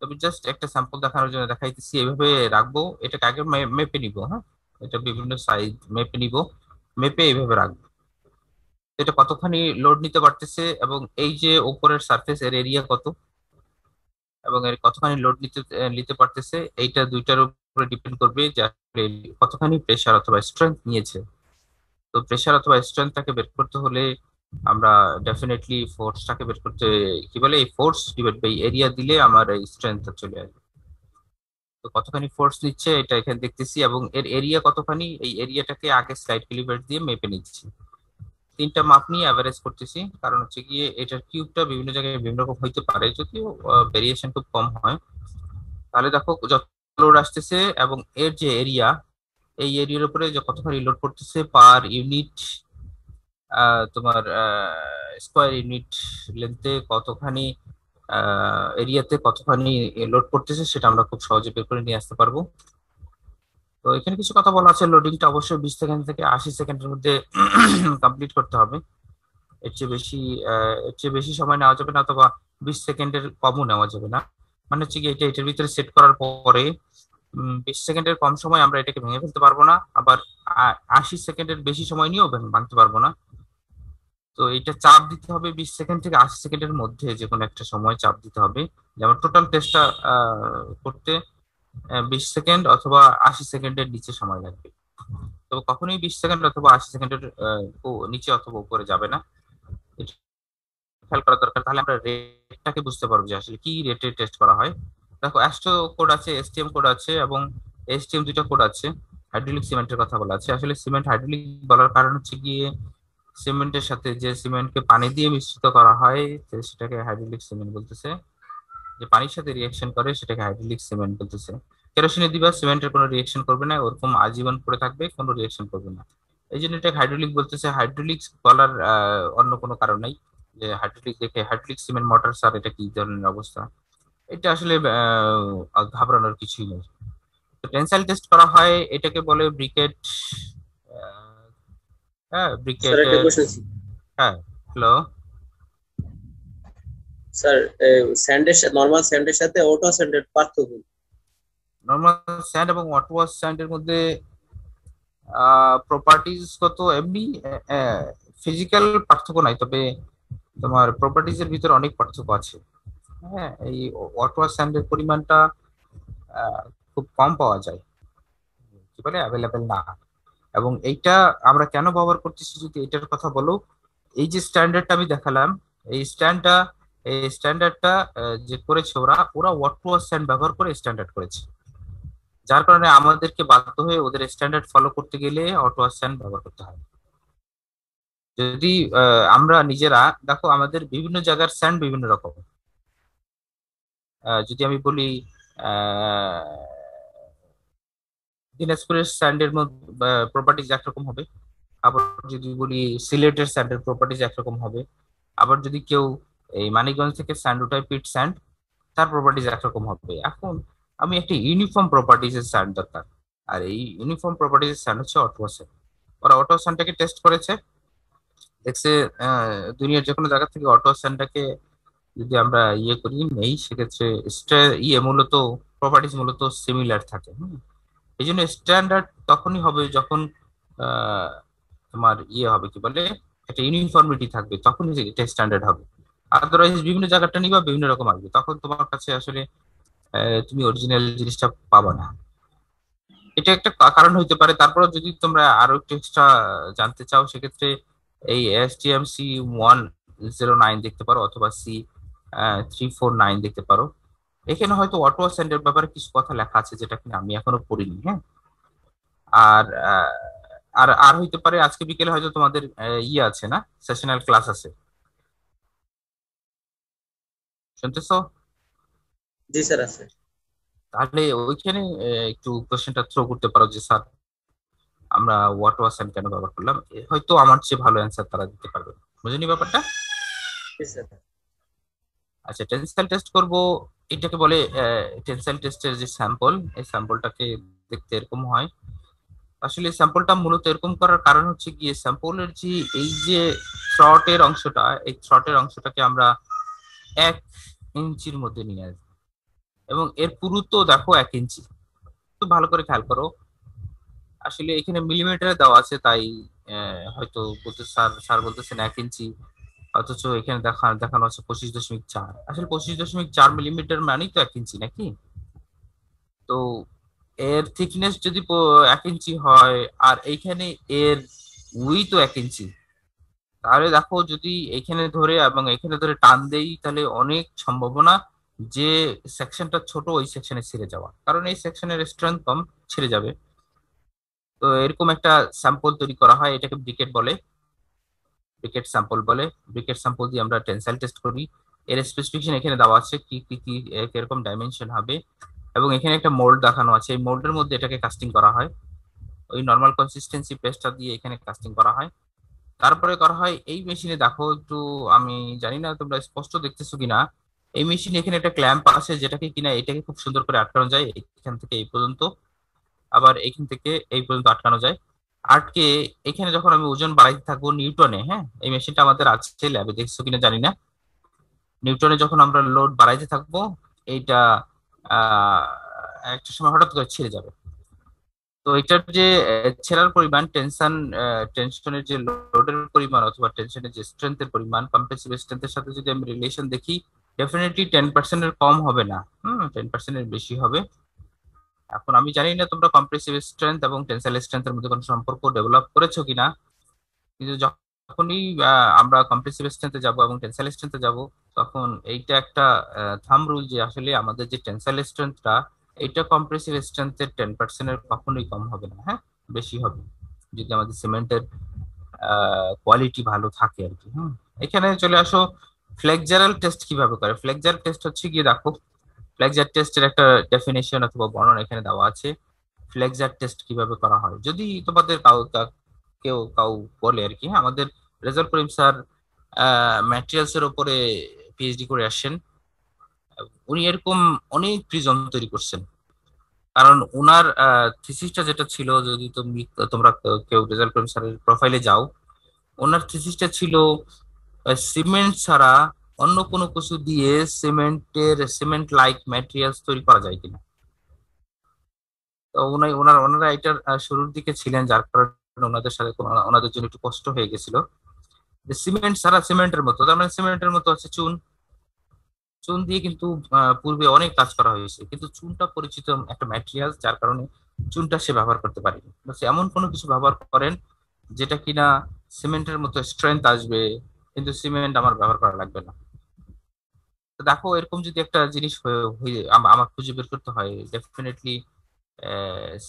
তবে জাস্ট একটা স্যাম্পল দেখানোর জন্য দেখাইতেছি। এভাবে রাখবো, এটাকে আগে মেপে নিব। হ্যাঁ, এটা বিভিন্ন সাইজ মেপে নিব, মেপে এইভাবে রাখবো। এটা কতখানি লোড নিতে পারতেছে এবং এই যে উপরের সারফেস এর এরিয়া কত এবং এর কতখানি লোড নিতে পারতেছে, এইটা দুইটার উপরে ডিপেন্ড করবে যে আসলে কতখানি প্রেসার অথবা স্ট্রেংথ নিয়েছে। তো প্রেসার অথবা স্ট্রেংথটাকে বের করতে হলে আমরা ডেফিনেটলি ফোর্সটাকে বের করতে, কি বলে, এই ফোর্স ডিভাইড বাই এরিয়া দিলে আমার এই স্ট্রেংথটা চলে আসবে। তো কতখানি ফোর্স নিচ্ছে এটা এখানে দেখতেছি এবং এর এরিয়া কতখানি, এই এরিয়াটাকে আগে স্লাইড ক্যালিপার দিয়ে মেপে নিচ্ছি। 3টা মাপ নিয়ে অ্যাভারেজ করতেছি, কারণ হচ্ছে গিয়ে এটার কিউবটা বিভিন্ন জায়গায় বিভিন্ন রকম হইতে পারে, যদিও ভেরিয়েশন খুব কম হয়। তাহলে দেখো যত লোড আসতেছে এবং এর যে এরিয়া, এই এরিয়ার উপরে যে কতখানি লোড করতেছে পার ইউনিট, তোমার স্কোয়ার ইউনিট লেন্থে কতখানি, এরিয়াতে কতখানি লোড করতেছে, সেটা আমরা খুব সহজে বের করে নিয়ে আসতে পারবো। তো এখানে কিছু কথা বলা আছে। লোডিংটা অবশ্যই 20 সেকেন্ড থেকে 80 সেকেন্ডের মধ্যে কমপ্লিট করতে হবে। এর চেয়ে বেশি সময় নেওয়া যাবে না, অথবা 20 সেকেন্ডের কমও নেওয়া যাবে না। মানে হচ্ছে কি, এটার ভিতরে সেট করার পরে 20 সেকেন্ডের কম সময় আমরা এটাকে ভেঙে ফেলতে পারবো না, আবার 80 সেকেন্ডের বেশি সময় নিয়েও ভাঙতে পারবো না। তো এটা চাপ দিতে হবে 20 সেকেন্ড থেকে 80 সেকেন্ডের মধ্যে, যে কোনো একটা সময় চাপ দিতে হবে। যেমন টোটাল টেস্টটা করতে 20 সেকেন্ড অথবা 80 সেকেন্ডের নিচে সময় লাগবে। তো কখনোই 20 সেকেন্ড অথবা 80 সেকেন্ডের নিচে অথবা উপরে যাবে না, এটা খেয়াল করা দরকার। তাহলে আমরা রেটটাকে বুঝতে পারবো যে আসলে কি রেটে টেস্ট করা হয়। দেখো অ্যাস্টো কোড আছে, এসটিএম কোড আছে এবং এসটিএম দুইটা কোড আছে। হাইড্রোলিক সিমেন্টের কথা বলা আছে। আসলে সিমেন্ট হাইড্রোলিক বলার কারণ হচ্ছে গিয়ে সিমেন্টের সাথে যে সিমেন্টকে পানি দিয়ে মিশ্রিত করা হয় সেটাকে হাইড্রোলিক সিমেন্ট বলতেছে। যে পানির সাথে রিঅ্যাকশন করে সেটাকে হাইড্রোলিক সিমেন্ট বলতেছে। কেরোসিনে দিবা, সিমেন্টের কোনো রিঅ্যাকশন করবে না, ওরকম আজীবন পড়ে থাকবে, কোনো রিঅ্যাকশন করবে না। এই জন্য এটাকে হাইড্রোলিক বলতেছে। হাইড্রোলিক বলার অন্য কোনো কারণ নাই যে হাইড্রোলিক দেখে হাইড্রোলিক সিমেন্ট মোটর স্যার এটা কি ধরনের অবস্থা। এটা আসলে ঘাবড়ানোর কিছুই নেই। তো টেনসাইল টেস্ট করা হয়, এটাকে বলে ব্রিকেট। হ্যাঁ, স্যার একটা ব্রিকেটের, কোশ্চেন হ্যাঁ, হ্যালো স্যার, স্যান্ডের নরমাল স্যান্ডের সাথে অটো স্যান্ডের পার্থক্য কি? নর্মাল স্যান্ড এবং ওয়াটার স্যান্ডের মধ্যে প্রপার্টিজ কত এমনি ফিজিক্যাল পার্থক্য নাই, তবে তোমার প্রপার্টিজ এর ভিতরে অনেক পার্থক্য আছে। হ্যাঁ, এই ওয়াটার স্যান্ডের পরিমাণটা খুব কম পাওয়া যায়, কি বলে, অ্যাভেলেবেল না। এবং এইটা আমরা কেন ব্যবহার করতেছি যদি এটার কথা বলো, এই যে স্ট্যান্ডার্ডটা আমি দেখালাম, এই স্ট্যান্ডার্ডটা যে করেছে ওরা ওয়াটার স্যান্ড ব্যবহার করে স্ট্যান্ডার্ড করেছে, যার কারণে আমাদেরকে বাধ্য হয়ে ওদের স্ট্যান্ডার্ড ফলো করতে গেলে অটো স্ট্যান্ড ব্যবহার করতে হয়। যদি আমরা নিজেরা দেখো আমাদের বিভিন্ন জায়গার স্যান্ড বিভিন্ন রকম। যদি আমি বলি দিনাজপুরের স্যান্ডের মধ্যে প্রপার্টিজ একরকম হবে, আবার যদি বলি সিলেটের স্যান্ডের প্রপার্টিজ একরকম হবে, আবার যদি কেউ এই মানিকগঞ্জ থেকে স্যান্ড উঠায় পিট স্যান্ড, তার প্রপার্টিজ একরকম হবে। এখন আমি একটা ইউনিফর্ম প্রপার্টিজ এর স্যান্ড দরকার, আর এই ইউনিফর্ম প্রপার্টিজ এর স্যান্ড হচ্ছে অটোয়া স্যান্ড। ওরা অটোয়া স্যান্ডটাকে টেস্ট করেছে, দেখছে দুনিয়ার যে কোনো জায়গা থেকে অটোয়া স্যান্ডটাকে যদি আমরা ইয়ে করি নেই, সেক্ষেত্রে মূলত প্রপার্টিজ মূলত সিমিলার থাকে। এই জন্য স্ট্যান্ডার্ড তখনই হবে যখন আহ, তোমার ইয়ে হবে কি বলে একটা ইউনিফর্মিটি থাকবে, তখনই এটা স্ট্যান্ডার্ড হবে। আদারওয়াইজ বিভিন্ন জায়গাটা নিবা বিভিন্ন রকম আসবে, তখন তোমার কাছে আসলে তুমি অরিজিনাল জিনিসটা পাবা না। এটা একটা কারণ হইতে পারে। তারপরে যদি তোমরা আরো একটু এক্সট্রা জানতে চাও, সেক্ষেত্রে এই STMC 109 দেখতে পারো, অথবা C 349 দেখতে পারো। এখানে হয়তো অটোয়া স্যান্ডের ব্যাপারে কিছু কথা লেখা আছে যেটা কিনা আমি এখনো পড়িনি। হ্যাঁ, আর আর আর হইতে পারে আজকে বিকেলে হয়তো তোমাদের ইয়ে আছে না, সেশনাল ক্লাস আছে, শুনতেছো? জি স্যার আছে। তাহলে ওইখানে একটু কোশ্চেনটা থ্রো করতে পারো যে স্যার আমরা হোয়াট ওয়াজ এন্ড কেন ব্যবহার করলাম, হয়তো আমার চেয়ে ভালো অ্যান্সার তারা দিতে পারবে। বুঝলি ব্যাপারটা? জি স্যার। আচ্ছা, টেনসাইল টেস্ট করব। এটাকে বলে টেনসাইল টেস্টের যে স্যাম্পল, এই স্যাম্পলটাকে দেখতে এরকম হয়। আসলে স্যাম্পলটা মূলত এরকম করার কারণ হচ্ছে গিয়ে স্যাম্পলের যে এই যে থ্রটের অংশটা, এই থ্রটের অংশটাকে আমরা 1 ইঞ্চির মধ্যে নিয়ে আসবো, এবং এর পুরুত্ব দেখো 1 ইঞ্চি। একটু ভালো করে খেয়াল করো, আসলে এখানে মিলিমিটারে দেওয়া আছে, তাই হয়তো বলতে স্যার বলতেছেন 1 ইঞ্চি, অথচ এখানে দেখানো আছে 25.4। আসলে 25.4 মিলিমিটার মানেই তো 1 ইঞ্চি নাকি? তো এর থিকনেস যদি 1 ইঞ্চি হয়, আর এইখানে এর উইথও 1 ইঞ্চি, তাহলে দেখো যদি এখানে ধরে এবং এখানে ধরে টান দেই, তাহলে অনেক সম্ভাবনা যে সেকশনটা ছোট ওই সেকশনে ছিঁড়ে যাওয়া, কারণ এই সেকশনের স্ট্রেংথ কম, ছিঁড়ে যাবে। তো এরকম একটা স্যাম্পল তৈরি করা হয়, এটাকে ব্রিকেট বলে, ব্রিকেট স্যাম্পল বলে। ব্রিকেট স্যাম্পল দিয়ে আমরা টেনসাইল টেস্ট করি। এর স্পেসিফিকেশন এখানে দেওয়া আছে, কি কি কি কিরকম ডাইমেনশন হবে, এবং এখানে একটা মোল্ড দেখানো আছে, এই মোল্ডের মধ্যে এটাকে কাস্টিং করা হয়। ওই নর্মাল কনসিস্টেন্সি পেস্টটা দিয়ে এখানে কাস্টিং করা হয়। তারপরে করা হয় এই মেশিনে, দেখো একটু, আমি জানি না তোমরা স্পষ্ট দেখতেছো কিনা, এই মেশিনে এখানে একটা ক্ল্যাম্প আছে যেটাকে কিনা এটাকে খুব সুন্দর করে আটকানো যায় এখান থেকে এই পর্যন্ত, আবার এখান থেকে এই পর্যন্ত আটকানো যায়। আটকে এখানে যখন আমি ওজন বাড়াইতে থাকবো নিউটনে, হ্যাঁ এই মেশিনটা আমাদের আছে ল্যাবে, দেখছো কিনা জানি না, নিউটনে যখন আমরা লোড বাড়াইতে থাকবো, এইটা আহ একটা সময় হঠাৎ করে ছিঁড়ে যাবে। তো এটার যে ছেঁড়ার পরিমাণ, টেনশনের যে লোডের পরিমাণ অথবা টেনশনের যে স্ট্রেংথের পরিমাণ, কম্প্রেসিভ স্ট্রেংথের সাথে যদি আমি রিলেশন দেখি, ডেফিনেটলি 10%-এর কম হবে না, 10%-এর বেশি হবে। এখন আমি জানি না তোমরা কম্প্রেসিভ স্ট্রেংথ এবং টেনসাইল স্ট্রেংথের মধ্যে কোনো সম্পর্ক ডেভেলপ করেছো কিনা, কিন্তু যখনই আমরা কম্প্রেসিভ স্ট্রেংথে যাব এবং টেনসাইল স্ট্রেংথে যাব, তখন এইটা একটা থাম রুল যে আসলে আমাদের যে টেনসাইল স্ট্রেংথটা, এটা কম্প্রেসিভ স্ট্রেংথের 10%-এর কখনোই কম হবে না, হ্যাঁ বেশি হবে, যদি আমাদের সিমেন্টের কোয়ালিটি ভালো থাকে আর কি। এখানে চলে আসো, ফ্লেক্সারাল টেস্ট কিভাবে করে। ফ্লেক্সারাল টেস্ট হচ্ছে গিয়ে দেখো, ফ্লেক্সার টেস্টের একটা ডেফিনেশন অথবা বর্ণনা এখানে দেওয়া আছে। ফ্লেক্সার টেস্ট কিভাবে করা হয়, যদি তোমাদের কাউ বলে আর কি, হ্যাঁ আমাদের রেজাল্ট করিম স্যার ম্যাটেরিয়ালস এর উপরে PhD করে আসছেন, উনি এরকম অনেক প্রিজম তৈরি করছেন। কারণ উনার থিসিসটা যেটা ছিল, যদি তোমরা কেউ রেজাল্ট করিম স্যারের প্রোফাইলে যাও, ওনার থিসিসটা ছিল সিমেন্ট ছাড়া অন্য কোনো কিছু দিয়ে সিমেন্ট লাইক ম্যাটেরিয়ালস তৈরি করা যায় কিনা। তো ওনারা এটার শুরুর দিকে ছিলেন, যার কারণে ওনাদের সাথে ওনাদের জন্য একটু কষ্ট হয়ে গেছিল যে সিমেন্ট ছাড়া, সিমেন্টের মতো, তার মানে সিমেন্টের মতো আছে চুন, চুন দিয়ে কিন্তু পূর্বে অনেক কাজ করা হয়েছে, কিন্তু চুনটা পরিচিত একটা ম্যাটেরিয়াল, যার কারণে চুনটা সে ব্যবহার করতে পারেনি। এমন কোনো কিছু ব্যবহার করেন যেটা কিনা সিমেন্টের মতো স্ট্রেংথ আসবে, কিন্তু সিমেন্ট আমার ব্যবহার করা লাগবে না। তো দেখো এরকম যদি একটা জিনিস আমার খুঁজে বের করতে হয়, ডেফিনেটলি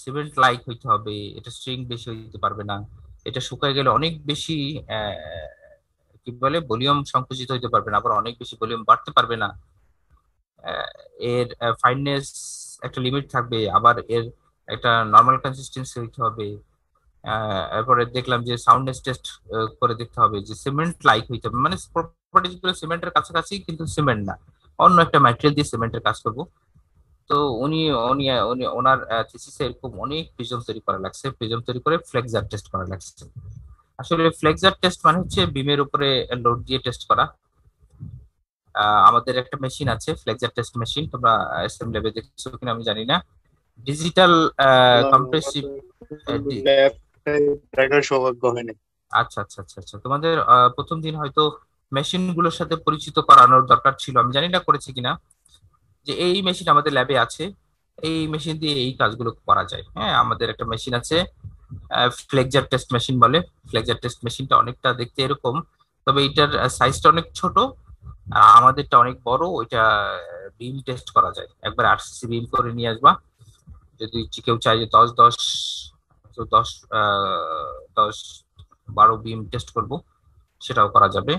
সিমেন্ট লাইক হইতে হবে, এটা স্ট্রিং বেশি হইতে পারবে না, এটা শুকায় গেলে অনেক বেশি কি বলে ভলিউম সংকুচিত হইতে পারবে না, আবার অনেক বেশি ভলিউম বাড়তে পারবে না। এর ফাইননেস একটা লিমিট থাকবে, আবার এর একটা নর্মাল কনসিস্টেন্সি হইতে হবে। এরপরে দেখলাম যে সাউন্ডনেস টেস্ট করে দেখতে হবে যে সিমেন্ট লাইক হইতে হবে, মানে প্রপার্টিজ গুলো সিমেন্টের কাছাকাছি কিন্তু সিমেন্ট না, অন্য একটা ম্যাটেরিয়াল দিয়ে সিমেন্টের কাজ করব। তো উনি উনি উনি ওনার থিসিসে এরকম অনেক প্রিজম তৈরি করা লাগছে, প্রিজম তৈরি করে ফ্লেক্সার টেস্ট করা লাগছে। আসলে ফ্লেক্সার টেস্ট মানে হচ্ছে বিমের উপরে লোড দিয়ে টেস্ট করা। আমাদের একটা মেশিন আছে ফ্লেক্সার টেস্ট মেশিন, তোমরা এসএম ল্যাবে দেখছো কিনা আমি জানি না। Digital compressive. সৌভাগ্য হয়নি। আচ্ছা আচ্ছা আচ্ছা আচ্ছা, তোমাদের প্রথম দিন হয়তো মেশিন গুলোর সাথে পরিচিত করানোর দরকার ছিল, আমি জানি না করেছে কিনা। যে এই মেশিন আমাদের ল্যাবে আছে, এই মেশিন দিয়ে এই কাজগুলো করা যায়। হ্যাঁ, আমাদের একটা মেশিন আছে ফ্লেক্সার টেস্ট মেশিন বলে। ফ্লেক্সার টেস্ট মেশিনটা অনেকটা দেখতে এরকম, তবে এটার সাইজটা অনেক ছোট, আর আমাদেরটা অনেক বড়। ওইটা বিম টেস্ট করা যায়, একবার 8 সিসি বিম করে নিয়ে আসবা। যদি কেউ চায় যে 10 10 12 বিম টেস্ট করব, সেটাও করা যাবে।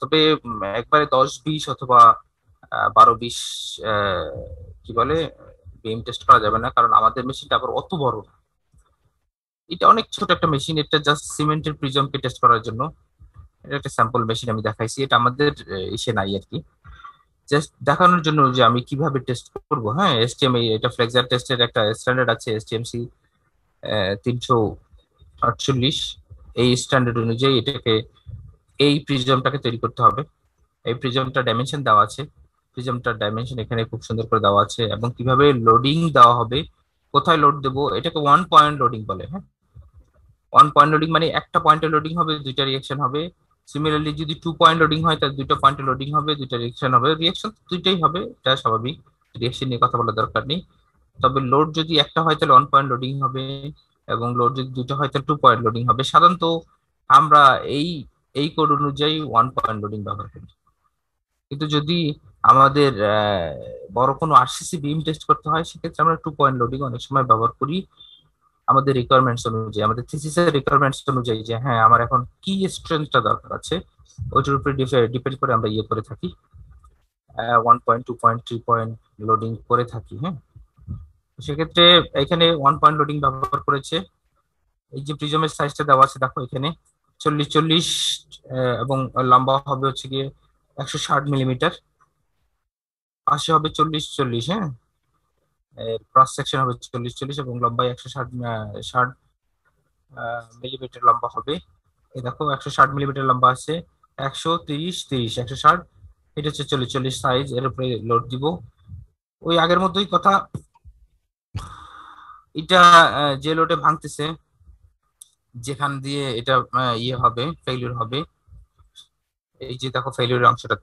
তবে একবারে 10 20 অথবা 12 20 কি বলে বিম টেস্ট করা যাবে না, কারণ আমাদের মেশিনটা আবার অত বড় না। এটা অনেক ছোট একটা মেশিন, এটা জাস্ট সিমেন্টের প্রিজমকে টেস্ট করার জন্য। এটা একটা স্যাম্পল মেশিন আমি দেখাইছি, এটা আমাদের ইসে নাই আর কি, জাস্ট দেখানোর জন্য যে আমি কিভাবে টেস্ট করব। হ্যাঁ, এসটিএম, এটা ফ্লেক্সার টেস্টের একটা স্ট্যান্ডার্ড আছে, এসটিএমসি 348। এই স্ট্যান্ডার্ড অনুযায়ী এটাকে, এই প্রিজমটাকে তৈরি করতে হবে। এই প্রিজমটা ডাইমেনশন দেওয়া আছে, প্রিজমটার ডাইমেনশন এখানে খুব সুন্দর করে দেওয়া আছে, এবং কিভাবে লোডিং দেওয়া হবে, কোথায় লোড দেবো, এটাকে 1 পয়েন্ট লোডিং বলে। হ্যাঁ, 1 পয়েন্ট লোডিং মানে একটা পয়েন্টে লোডিং হবে, দুইটা রিয়েকশন হবে। সিমিলারলি যদি 2 পয়েন্ট লোডিং হয়, তাহলে দুইটা পয়েন্টে লোডিং হবে, দুইটা রিয়েকশন হবে। রিয়েকশন দুইটাই হবে, এটা স্বাভাবিক, রিয়েকশন নিয়ে কথা বলার দরকার নেই। তবে লোড যদি একটা হয় তাহলে 1 পয়েন্ট লোডিং হবে, এবং লোড যদি দুটো হয় তাহলে 2 পয়েন্ট লোডিং হবে। সাধারণত আমরা এই এই কোড অনুযায়ী 1 পয়েন্ট লোডিং ব্যবহার করি। কিন্তু যদি আমাদের বড় কোনো আরসিসি বিম টেস্ট করতে হয়, সেক্ষেত্রে আমরা 2 পয়েন্ট লোডিং অনেক সময় ব্যবহার করি, আমাদের রিকোয়ারমেন্টস অনুযায়ী, আমাদের থিসিসের রিকোয়ারমেন্টস অনুযায়ী, যে হ্যাঁ আমার এখন কি স্ট্রেংথটা দরকার আছে, ওইটার উপরে ডিপেন্ড করে আমরা ইয়ে করে থাকি, 1 পয়েন্ট 2 পয়েন্ট 3 পয়েন্ট লোডিং করে থাকি। হ্যাঁ, সেক্ষেত্রে এখানে 1 পয়েন্ট লোডিং ব্যবহার করেছে। এই যে প্রিজমের সাইজটা দেওয়া আছে দেখো এখানে 40 40, এবং লম্বা হবে হচ্ছে গিয়ে 160 মিলিমিটার, পাশে হবে 40 40। হ্যাঁ, ক্রস সেকশন হবে 40 40, এবং লম্বায় 160 মিলিমিটার লম্বা হবে। এই দেখো 160 মিলিমিটার লম্বা আছে, 130 30 160, এটা হচ্ছে 40 40 সাইজ। এর উপরে লোড দিব ওই আগের মতোই কথা। এটা যে লোডে ভাঙতেছে, যেখান দিয়ে এটা ইয়ে হবে, ফেলিউর হবে, এই যে দেখো ফেলিউরের অংশটা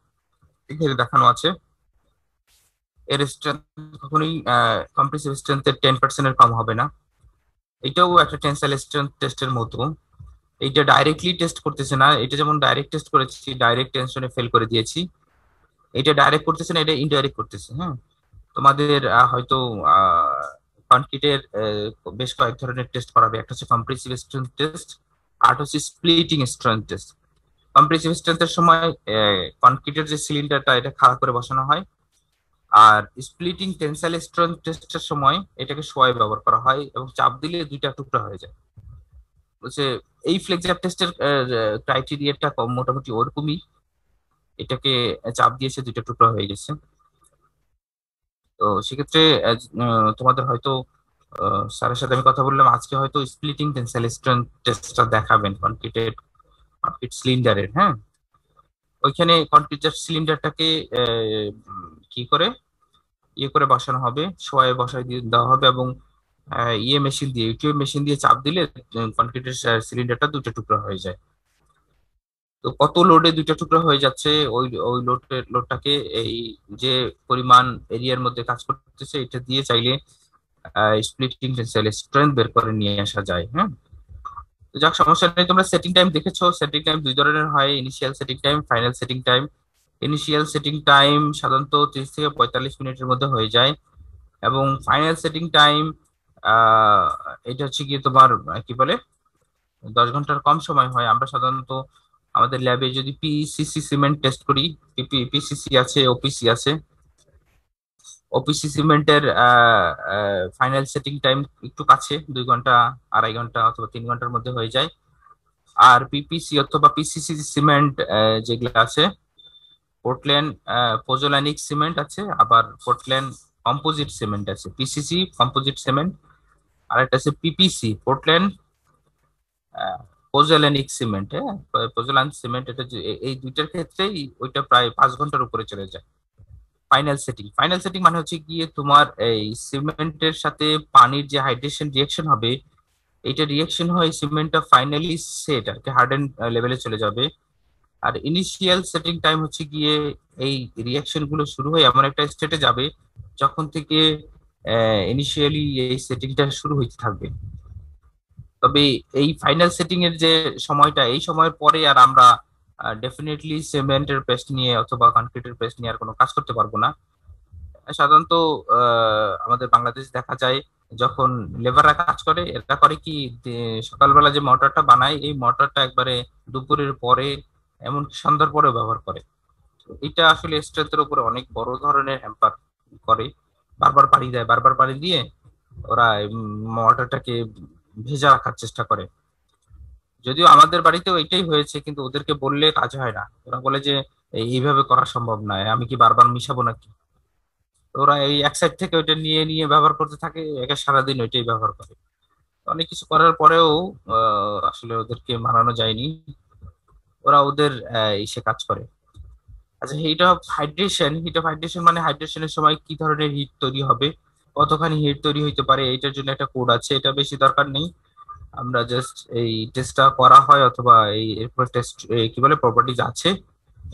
এখানে দেখানো আছে। এর স্ট্রেংথ কখনোই কম্প্রেসিভ স্ট্রেংথের 10% কম হবে না। এটাও একটা টেনসাইল স্ট্রেংথ টেস্টের মতো, এইটা ডাইরেক্টলি টেস্ট করতেছে না। এটা যেমন ডাইরেক্ট টেস্ট করেছি, ডাইরেক্ট টেনশনে ফেল করে দিয়েছি, এটা ডাইরেক্ট করতেছে না, এটা ইনডাইরেক্ট করতেছে। হ্যাঁ, তোমাদের হয়তো কনক্রিটের বেশ কয়েক ধরনের টেস্ট করাবে, একটা হচ্ছে কম্প্রেসিভ স্ট্রেংথ টেস্ট, আর হচ্ছে স্প্লিটিং স্ট্রেংথ টেস্ট। কম্প্রেসিভ স্ট্রেংথের সময় কনক্রিটের যে সিলিন্ডারটা এটা খাড়া করে বসানো হয়, আর স্প্লিটিং টেনসাইল স্ট্রেংথ টেস্টের সময় এটাকে শোয়ায় ব্যবহার করা হয়, এবং চাপ দিলে দুইটা টুকরা হয়ে যায়। বলছে এই ফ্লেক্সার টেস্টের ক্রাইটেরিয়াটা মোটামুটি ওরকমই, এটাকে চাপ দিয়েছে দুইটা টুকরা হয়ে গেছে। তো সেক্ষেত্রে তোমাদের হয়তো স্যারের সাথে আমি কথা বললাম, আজকে হয়তো স্প্লিটিং টেনসাইল স্ট্রেংথ টেস্টটা দেখাবেন কনক্রিট সিলিন্ডারের। হ্যাঁ, ওইখানে কনক্রিটের সিলিন্ডারটাকে কি করে ইয়ে করে বসানো হবে, শোয়ায় বসায় দিয়ে দেওয়া হবে, এবং ইয়ে মেশিন দিয়ে, ইউটিউব মেশিন দিয়ে চাপ দিলে কনক্রিটের সিলিন্ডারটা দুটো টুকরা হয়ে যায়। তো কত লোডে দুইটা টুকরা হয়ে যাচ্ছে, ওই ওই লোডটাকে এই যে পরিমাণ এরিয়ার মধ্যে কাজ করতেছে, এটা দিয়ে চাইলে স্প্লিটিং টেনসাইল স্ট্রেংথ বের করে নিয়ে আসা যায়। হ্যাঁ, তো যাক, সমস্যা নেই। তোমরা সেটিং টাইম দেখেছো, সেটিং টাইম দুই ধরনের হয়, initial setting time, final setting time. Initial setting time সাধারণত 30 থেকে 45 মিনিটের মধ্যে হয়ে যায়, এবং ফাইনাল সেটিং টাইম এটা হচ্ছে গিয়ে তোমার কি বলে 10 ঘন্টার কম সময় হয়, আমরা সাধারণত আমাদের ল্যাবে যদি পিসিসি সিমেন্ট টেস্ট করি, পিসিসি আছে, ওপিসি আছে। ওপিসি সিমেন্টের ফাইনাল সেটিং টাইম একটু কাছে, 2 ঘন্টা, 2.5 ঘন্টা অথবা 3 ঘন্টার মধ্যে হয়ে যায়। আর পিপিসি অথবা পিসিসি সিমেন্ট যেগুলো আছে, পোর্টল্যান্ড পোজোল্যানিক সিমেন্ট আছে, আবার পোর্টল্যান্ড কম্পোজিট সিমেন্ট আছে। পিসিসি কম্পোজিট সিমেন্ট, আর একটা আছে পিপিসি পোর্টল্যান্ড পোজোল্যানিক সিমেন্ট। হ্যাঁ, পোজোল্যান্ড সিমেন্ট, এটা এই দুইটার ক্ষেত্রেই ওইটা প্রায় 5 ঘন্টার উপরে চলে যায়। ফাইনাল সেটিং মানে হচ্ছে গিয়ে তোমার এই সিমেন্টের সাথে পানির যে হাইড্রেশন রিয়াকশন হবে, এইটা রিয়াকশন হয়ে সিমেন্টটা ফাইনালি সেট আর কি হার্ডেন লেভেলে চলে যাবে। আর ইনিশিয়াল সেটিং টাইম হচ্ছে গিয়ে এই রিয়াকশন গুলো শুরু হয়ে এমন একটা স্টেটে যাবে যখন থেকে ইনিশিয়ালি এই সেটিংটা শুরু হইতে থাকবে। তবে এই ফাইনাল সেটিং এর যে সময়টা, এই সময়ের পরে আর আমরা ডেফিনেটলি সিমেন্টের পেস্ট নিয়ে অথবা কনক্রিটের পেস্ট নিয়ে আর কোনো কাজ করতে পারবো না। সাধারণত আমাদের বাংলাদেশ দেখা যায় যখন লেবাররা কাজ করে, এরা করে কি, সকালবেলা যে মোটরটা বানায় এই মোটরটা একবারে দুপুরের পরে এমনকি সন্ধ্যার পরেও ব্যবহার করে। এটা আসলে স্ট্রেংথের উপরে অনেক বড় ধরনের হ্যাম্পার করে। বারবার পানি দেয়, বারবার পানি দিয়ে ওরা মোটরটাকে ভেজা রাখার চেষ্টা করে। যদিও আমাদের বাড়িতেও এটাই হয়েছে, কিন্তু ওদেরকে বললে কাজ হয় না। ওরা বলে যে এইভাবে করা সম্ভব নয়, আমি কি বারবার মিশাবো নাকি। তো ওরা এই এক সাইড থেকে ওইটা নিয়ে নিয়ে ব্যবহার করতে থাকে, একে সারাদিন ওইটাই ব্যবহার করে। অনেক কিছু করার পরেও আসলে ওদেরকে মানানো যায়নি, ওরা ওদের ইসে কাজ করে। আচ্ছা, হিট অফ হাইড্রেশন মানে হাইড্রেশনের সময় কি ধরনের হিট তৈরি হবে, কতখানি হিট তৈরি হইতে পারে, এটার জন্য একটা কোড আছে। এটা বেশি দরকার নেই, আমরা জাস্ট এই টেস্টটা করা হয় অথবা এই এরপর টেস্ট কি বলে প্রপার্টিজ আছে,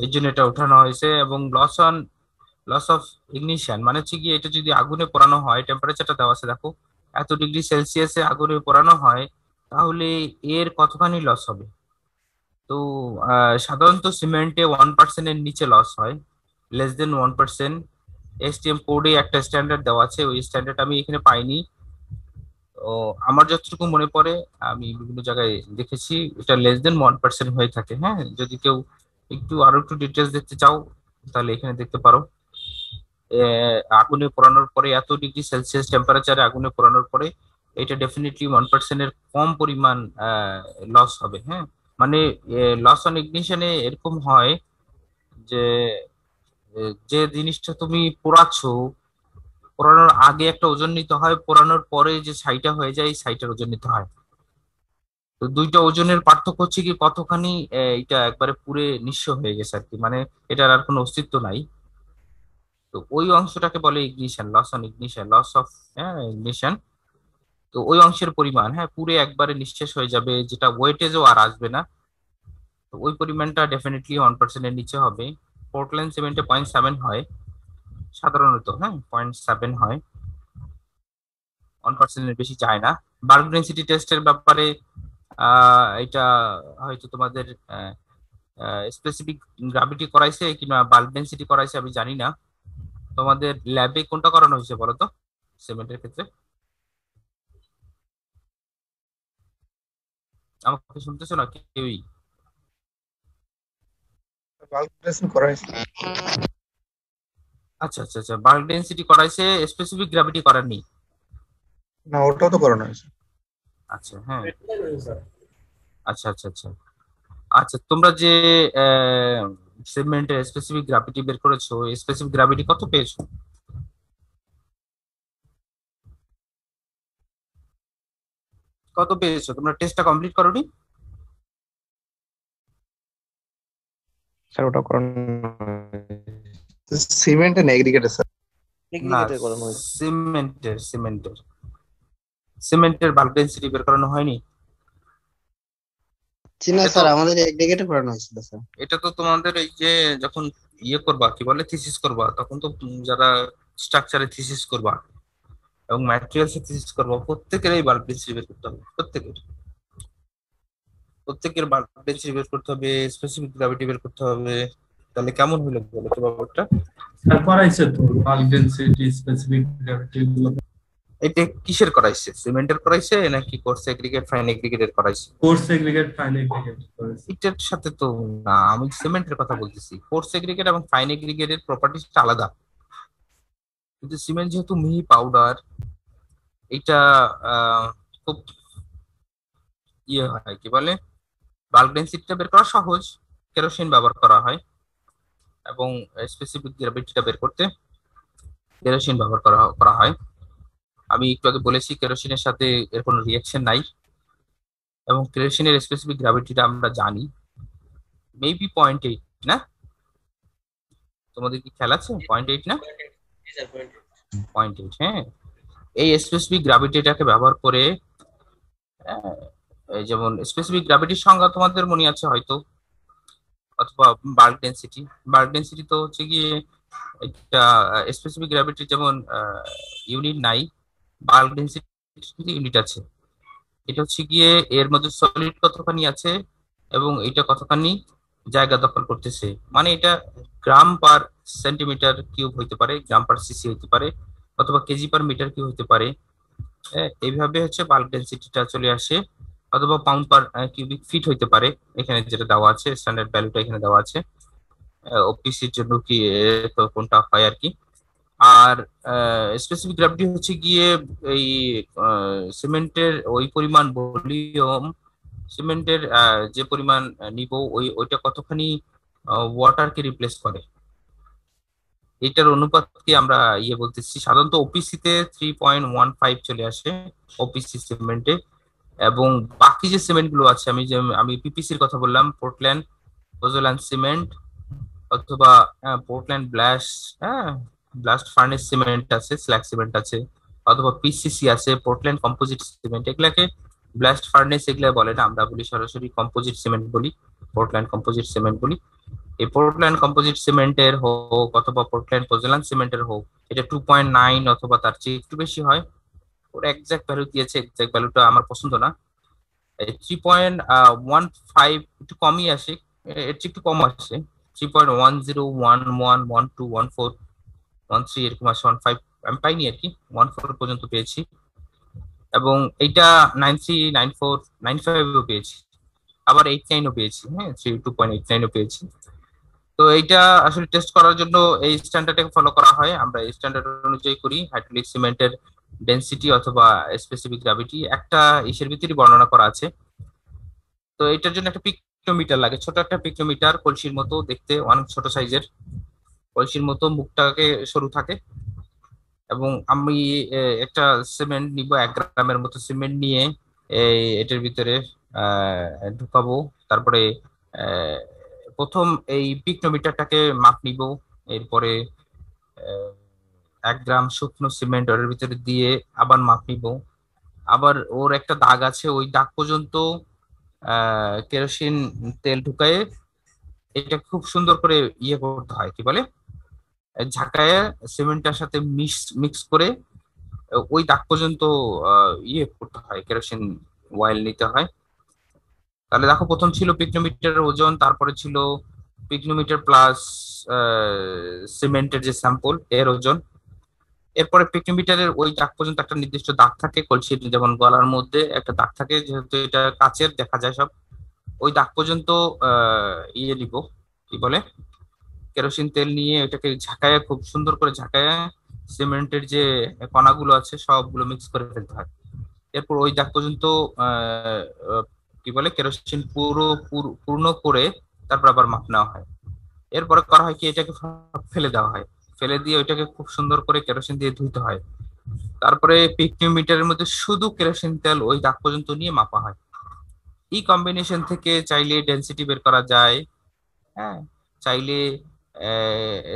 এই জন্য এটা ওঠানো হয়েছে। এবং লস অফ ইগনিশন মানে হচ্ছে কি, এটা যদি আগুনে পোড়ানো হয়, টেম্পারেচারটা দেওয়া আছে দেখো, এত ডিগ্রি সেলসিয়াসে আগুনে পোড়ানো হয়, তাহলে এর কতখানি লস হবে। তো সাধারণত সিমেন্টে 1% এর নিচে লস হয়, less than 1%। এসটিএম কোডে একটা স্ট্যান্ডার্ড দেওয়া আছে, ওই স্ট্যান্ডার্ড আমি এখানে পাইনি। তো আমার যতটুকু মনে পড়ে, আমি বিভিন্ন জায়গায় দেখেছি এটা less than 1% হয়ে থাকে। হ্যাঁ, যদি কেউ আরো একটু ডিটেলস দেখতে চাও তাহলে এখানে দেখতে পারো। আগুনে পোড়ানোর পরে, এত ডিগ্রি সেলসিয়াস টেম্পারেচারে আগুনে পোড়ানোর পরে এটা ডেফিনেটলি 1% এর কম পরিমাণ লস হবে। হ্যাঁ, মানে লস অন ইগনিশনে এরকম হয় যে যে জিনিসটা তুমি পোড়াচ্ছ, পোড়ানোর আগে একটা ওজন নিতে হয়, পোড়ানোর পরে যে ছাইটা হয়ে যায় এই ছাইটার ওজন নিতে হয়। তো দুইটা ওজনের পার্থক্য হচ্ছে কি কতখানি এটা একবারে পুরে নিঃস্ব হয়ে গেছে আর কি, মানে এটার আর কোনো অস্তিত্ব নাই। তো ওই অংশটাকে বলে ignition, loss on ignition, loss of ignition. তো ওই অংশের পরিমাণ, হ্যাঁ, পুরে একবারে নিঃশেষ হয়ে যাবে, যেটা ওয়েটেজও আর আসবে না। তো ওই পরিমাণটা ডেফিনেটলি 1% এর নিচে হবে। পোর্টল্যান্ড সিমেন্টে 0.7 হয় সাধারণত, হ্যাঁ 0.7 হয়, 1% এর বেশি যায় না। বাল্ক ডেন্সিটি টেস্টের ব্যাপারে এটা হয়তো তোমাদের স্পেসিফিক গ্রাভিটি করাইছে কিংবা বাল্ক ডেন্সিটি করাইছে আমি জানি না। তোমাদের ল্যাবে কোনটা করানো হয়েছে বলো তো সিমেন্টের ক্ষেত্রে? আমাকে শুনতেছো না কেউই? ক্যালকুলেশন করা হয়েছে। আচ্ছা আচ্ছা আচ্ছা, বাল্ক ডেন্সিটি করাইছে, স্পেসিফিক গ্র্যাভিটি করারনি। না, ওটাও তো করানো হয়েছে। আচ্ছা, হ্যাঁ, আচ্ছা আচ্ছা আচ্ছা আচ্ছা। তোমরা যে সেগমেন্টের স্পেসিফিক গ্র্যাভিটি বের করেছো, স্পেসিফিক গ্র্যাভিটি কত পেয়েছো? কত পেয়েছো? তোমরা টেস্টটা কমপ্লিট করোনি? স্যার ওটা করানো সিমেন্ট এন্ড এগ্রিগেটে স্যার। না, সিমেন্টের বাল্ক ডেন্সিটি বের করানো হয়নি। না স্যার, আমাদের এগ্রিগেটে করানো হয়েছিল স্যার। এটা তো তোমাদের এই যে যখন ইয়ে করবা, কি বলে, থিসিস করবা, তখন তো যারা স্ট্রাকচারে থিসিস করবা এবং ম্যাটেরিয়ালসে থিসিস করবা, প্রত্যেকের এই বাল্ক ডেন্সিটি বের করতে হবে। প্রত্যেকের বাল্ক ডেন্সিটি বের করতে হবে, স্পেসিফিক গ্র্যাভিটি বের করতে হবে। তাহলে কেমন হলো বলো তো ব্যাপারটা? স্যার করাইছে তো বাল্ক ডেনসিটি, স্পেসিফিক গ্র্যাভিটি গুলো। এটা কিসের করাইছে, সিমেন্টের করাইছে নাকি কোর্স এগ্রিগেট ফাইন এগ্রিগেটের করাইছে? কোর্স এগ্রিগেট ফাইন এগ্রিগেট করেছে। এটার সাথে তো না, আমি সিমেন্টের কথা বলতেছি। কোর্স এগ্রিগেট এবং ফাইন এগ্রিগেটের প্রপার্টিসটা আলাদা, কিন্তু সিমেন্ট যেহেতু মিহি পাউডার, এটা খুব ইয়ে হয়, কি বলে, বাল্ক ডেন্সিটিটা বের করা সহজ, কেরোসিন ব্যবহার করা হয়, এবং স্পেসিফিক গ্র্যাভিটিটা বের করতে কেরোসিন ব্যবহার করা হয়। আমি একটু আগে বলেছি কেরোসিনের সাথে এর কোনো রিয়াকশন নাই, এবং কেরোসিনের স্পেসিফিক গ্র্যাভিটিটা আমরা জানি, মেবি 0.8 না? তোমাদের কি খেয়াল আছে 0.8 না? 0.8, হ্যাঁ। এই স্পেসিফিক গ্র্যাভিটিটাকে ব্যবহার করে, যেমন স্পেসিফিক গ্র্যাভিটির সংজ্ঞা তোমাদের মনে আছে হয়তো, অথবা বাল্ক ডেন্সিটি। বাল্ক ডেন্সিটি তো হচ্ছে গিয়ে একটা স্পেসিফিক গ্র্যাভিটি যেমন ইউনিট নাই, বাল্ক ডেন্সিটি ইউনিট আছে। এটা হচ্ছে গিয়ে এর মধ্যে সলিড কতখানি আছে এবং এটা কতখানি জায়গা দখল করতেছে, মানে এটা গ্রাম পার সেন্টিমিটার কিউব হইতে পারে, গ্রাম পার সিসি হইতে পারে, অথবা কেজি পার মিটার কিউব হইতে পারে। এইভাবে হচ্ছে বাল্ক ডেন্সিটিটা চলে আসে, অথবা পাউন্ড পার কিউবিক ফিট হইতে পারে। এখানে যেটা দেওয়া আছে, স্ট্যান্ডার্ড ভ্যালুটা এখানে দেওয়া আছে, ওপিসির জন্য কি কোনটা হয় আর কি। আর স্পেসিফিক গ্র্যাভিটি হচ্ছে গিয়ে এই সিমেন্টের ওই পরিমাণ ভলিউম, সিমেন্টের যে পরিমাণ নিব ওইটা কতখানি ওয়াটারকে রিপ্লেস করে, এটার অনুপাতকে আমরা ইয়ে বলতেছি। সাধারণত ওপিসি তে 3.15 চলে আসে ওপিসি সিমেন্টে, এবং বাকি যে সিমেন্ট গুলো আছে, আমি পিপিসির কথা বললাম, পোর্টল্যান্ড পোজোল্যান্ড সিমেন্ট, অথবা পোর্টল্যান্ড ব্লাস্ট ফার্নেস সিমেন্ট আছে, স্ল্যাগ সিমেন্ট আছে, অথবা পিসিসি আছে, পোর্টল্যান্ড কম্পোজিট সিমেন্ট। এগুলাকে ব্লাস্ট ফার্নেস এগুলা বলে না, আমরা বলি সরাসরি কম্পোজিট সিমেন্ট বলি, পোর্টল্যান্ড কম্পোজিট সিমেন্ট বলি। এই পোর্টল্যান্ড কম্পোজিট সিমেন্টের হোক অথবা পোর্টল্যান্ড পোজোল্যান্ড সিমেন্টের হোক, এটা 2.9 অথবা তার চেয়ে একটু বেশি হয়। ওর এক্সাক্ট ভ্যালু দিয়েছে, এক্সাক্ট ভ্যালুটা আমার পছন্দ না। 3.15 একটু কমই আসে, এর চেয়ে একটু কম আসে। 3.10, 11, 12, 14, 13 এরকম আসে। 15 আমি পাইনি আর কি, 14 পর্যন্ত পেয়েছি, এবং এইটা 93, 94, 95ও পেয়েছি, আবার 89ও পেয়েছি, হ্যাঁ 2.89ও পেয়েছি। তো এইটা আসলে টেস্ট করার জন্য এই স্ট্যান্ডার্ডটাকে ফলো করা হয়। আমরা এই স্ট্যান্ডার্ড অনুযায়ী করি। হাইড্রোলিক সিমেন্টের ডেনসিটি অথবা স্পেসিফিক গ্র্যাভিটি একটা ইসের ভিতরে বর্ণনা করা আছে। তো এটার জন্য একটা পিক্টোমিটার লাগে, ছোট একটা পিক্টোমিটার, কলসির মতো দেখতে, অনেক ছোট সাইজের, কলসির মতো, মুখটাকে সরু থাকে। এবং আমি একটা সিমেন্ট নিব, 1 গ্রামের মতো সিমেন্ট নিয়ে এটার ভিতরে ঢুকাবো। তারপরে প্রথম এই পিক্টোমিটারটাকে মাপ নিব, এরপরে 1 গ্রাম শুকনো সিমেন্ট ওর ভিতরে দিয়ে আবার মাপ নিব। আবার ওর একটা দাগ আছে, ওই দাগ পর্যন্ত কেরোসিন তেল ঢুকায়ে এটা খুব সুন্দর করে ইয়ে করতে হয়, কি বলে, ঝাঁকায় সিমেন্টের সাথে মিক্স করে ওই দাগ পর্যন্ত ইয়ে করতে হয়, কেরোসিন অয়েল নিতে হয়। তাহলে দেখো, প্রথম ছিল পিক্নোমিটারের ওজন, তারপরে ছিল পিক্নোমিটার প্লাস সিমেন্টের যে স্যাম্পল এর ওজন, এরপরে পিক্নোমিটারের ওই দাগ পর্যন্ত একটা নির্দিষ্ট দাগ থাকে, কলসির যেমন গলার মধ্যে একটা দাগ থাকে, যেহেতু এটা কাচের দেখা যায় সব, ওই দাগ পর্যন্ত ইয়ে নিব, কি বলে, কেরোসিন তেল নিয়ে এটাকে ঝাঁকায়, খুব সুন্দর করে ঝাঁকায় সিমেন্টের যে কণাগুলো আছে সবগুলো মিক্স করে ফেলতে হয়। এরপর ওই দাগ পর্যন্ত কি বলে কেরোসিন পূর্ণ করে তারপর আবার মাপ নেওয়া হয়। এরপরে করা হয় কি, এটাকে ফেলে দেওয়া হয়, ফেলে দিয়ে ওইটাকে খুব সুন্দর করে কেরোসিন দিয়ে ধুইতে হয়। তারপরে পিক্টোমিটারের মধ্যে শুধু কেরোসিন তেল ওই দাগ পর্যন্ত নিয়ে মাপা হয়। এই কম্বিনেশন থেকে চাইলে ডেনসিটি বের করা যায়, হ্যাঁ, চাইলে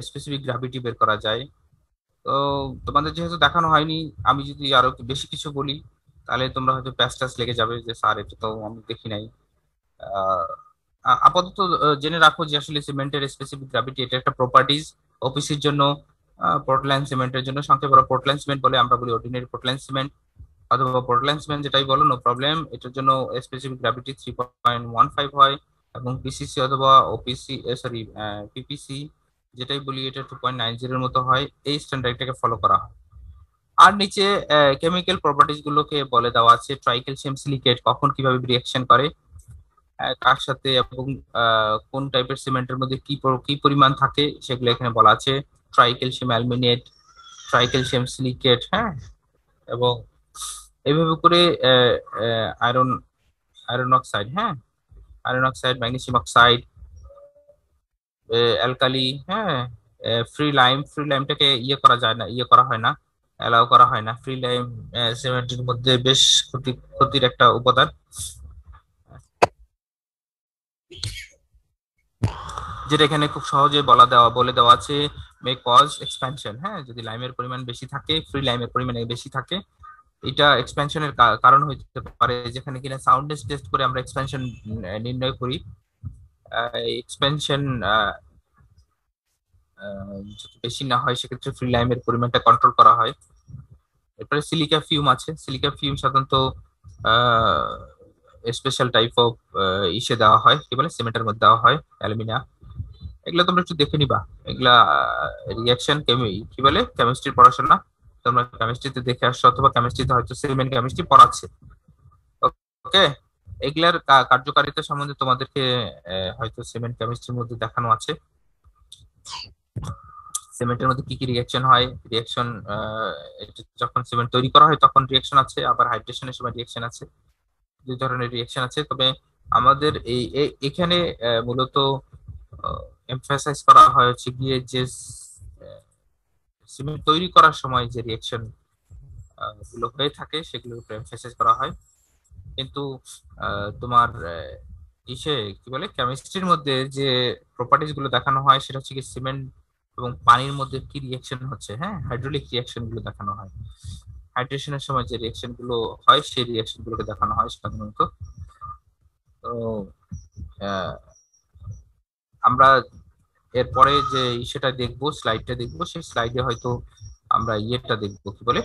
স্পেসিফিক গ্র্যাভিটি বের করা যায়। তো তোমাদের যেহেতু দেখানো হয়নি, আমি যদি আরো বেশি কিছু বলি তাহলে তোমরা হয়তো প্যাচ লেগে যাবে যে স্যার এটা তো আমি দেখি নাই। আপাতত জেনে রাখো যে আসলে সিমেন্টের স্পেসিফিক গ্র্যাভিটি এটা একটা প্রপার্টিজ। ওপিসির জন্য, পোর্টল্যান্ড সিমেন্টের জন্য সংক্ষেপে ওরা পোর্টল্যান্ড সিমেন্ট বলে, আমরা বলি অর্ডিনারি পোর্টল্যান্ড সিমেন্ট, অথবা পোর্টল্যান্ড সিমেন্ট যেটাই বলো, নো প্রবলেম। এটার জন্য স্পেসিফিক গ্র্যাভিটি 3.15 হয়, এবং পিসিসি অথবা ওপিসি সরি পিপিসি যেটাই বলি এটা 2.90 এর মতো হয়। এই স্ট্যান্ডার্ডটাকে ফলো করা হয়। আর নিচে কেমিক্যাল প্রপার্টিজ গুলোকে বলে দেওয়া আছে। ট্রাইক্যালসিয়াম সিলিকেট কখন কিভাবে রিঅ্যাকশন করে, কার সাথে, এবং কোন টাইপের সিমেন্টের মধ্যে কি পরিমাণ থাকে সেগুলো এখানে বলা আছে। ট্রাইক্যালসিয়াম অ্যালুমিনেট, ট্রাইক্যালসিয়াম সিলিকেট, হ্যাঁ, এবং এইভাবে করে আয়রন আয়রন অক্সাইড, হ্যাঁ, iron oxide, magnesium oxide, alkali, হ্যাঁ, ফ্রি লাইমটাকে করা যায় না, করা হয় না, অ্যালাউ করা হয় না। ফ্রি লাইম সিমেন্টের মধ্যে বেশ ক্ষতির একটা উপাদান। যেটা এখানে খুব সহজে বলে দেওয়া আছে, মে কজ এক্সপ্যানশন। হ্যাঁ, যদি লাইমের পরিমাণ বেশি থাকে, ফ্রি লাইমের পরিমাণ বেশি থাকে, এটা এক্সপ্যানশনের কারণ হতে পারে। যেখানে কিনা সাউন্ডনেস টেস্ট করে আমরা এক্সপ্যানশন নির্ণয় করি, এক্সপ্যানশন যদি বেশি না হয় সেক্ষেত্রে ফ্রি লাইমের পরিমাণটা কন্ট্রোল করা হয়। এরপরে সিলিকা ফিউম আছে। সিলিকা ফিউম সাধারণত স্পেশাল টাইপ অফ ইসে দেওয়া হয়, কি বলে, সিমেন্টের মধ্যে দেওয়া হয়, অ্যালুমিনিয়া। এগুলো তোমরা একটু দেখে নিবা, এগুলা রিঅ্যাকশন কি বলে, কেমিস্ট্রির পড়াশোনা তোমরা কেমিস্ট্রিতে দেখে আসছো, অথবা কেমিস্ট্রিতে হয়তো সিমেন্ট কেমিস্ট্রি পড়াচ্ছে। ওকে, এগুলার কার্যকারিতা সম্বন্ধে তোমাদেরকে হয়তো সিমেন্ট কেমিস্ট্রির মধ্যে দেখানো আছে। সিমেন্টের মধ্যে কি কি রিঅ্যাকশন হয়, রিঅ্যাকশন যখন সিমেন্ট তৈরি করা হয় তখন রিঅ্যাকশন আছে, আবার হাইড্রেশনের সময় রিঅ্যাকশন আছে। দুই ধরনের রিঅ্যাকশন আছে। তবে আমাদের এখানে মূলত এমফাসাইজ করা হয় হচ্ছে গিয়ে যে সিমেন্ট তৈরি করার সময় যে রিঅ্যাকশন গুলো হয়ে থাকে সেগুলোর উপর এমফাসাইজ করা হয়। কিন্তু তোমার ইসে কি বলে, কেমিস্ট্রির মধ্যে যে প্রপার্টিজ গুলো দেখানো হয় সেটা হচ্ছে কি সিমেন্ট এবং পানির মধ্যে কি রিঅ্যাকশন হচ্ছে, হ্যাঁ, হাইড্রোলিক রিঅ্যাকশন গুলো দেখানো হয়। হাইড্রেশনের সময় যে রিঅ্যাকশন গুলো হয় সেই রিঅ্যাকশন গুলোকে দেখানো হয় সাধারণত। তো আমরা এরপরে যে সেটা দেখবো, স্লাইডটা দেখবো, সেই স্লাইডে হয়তো আমরা দেখবো, কি বলে,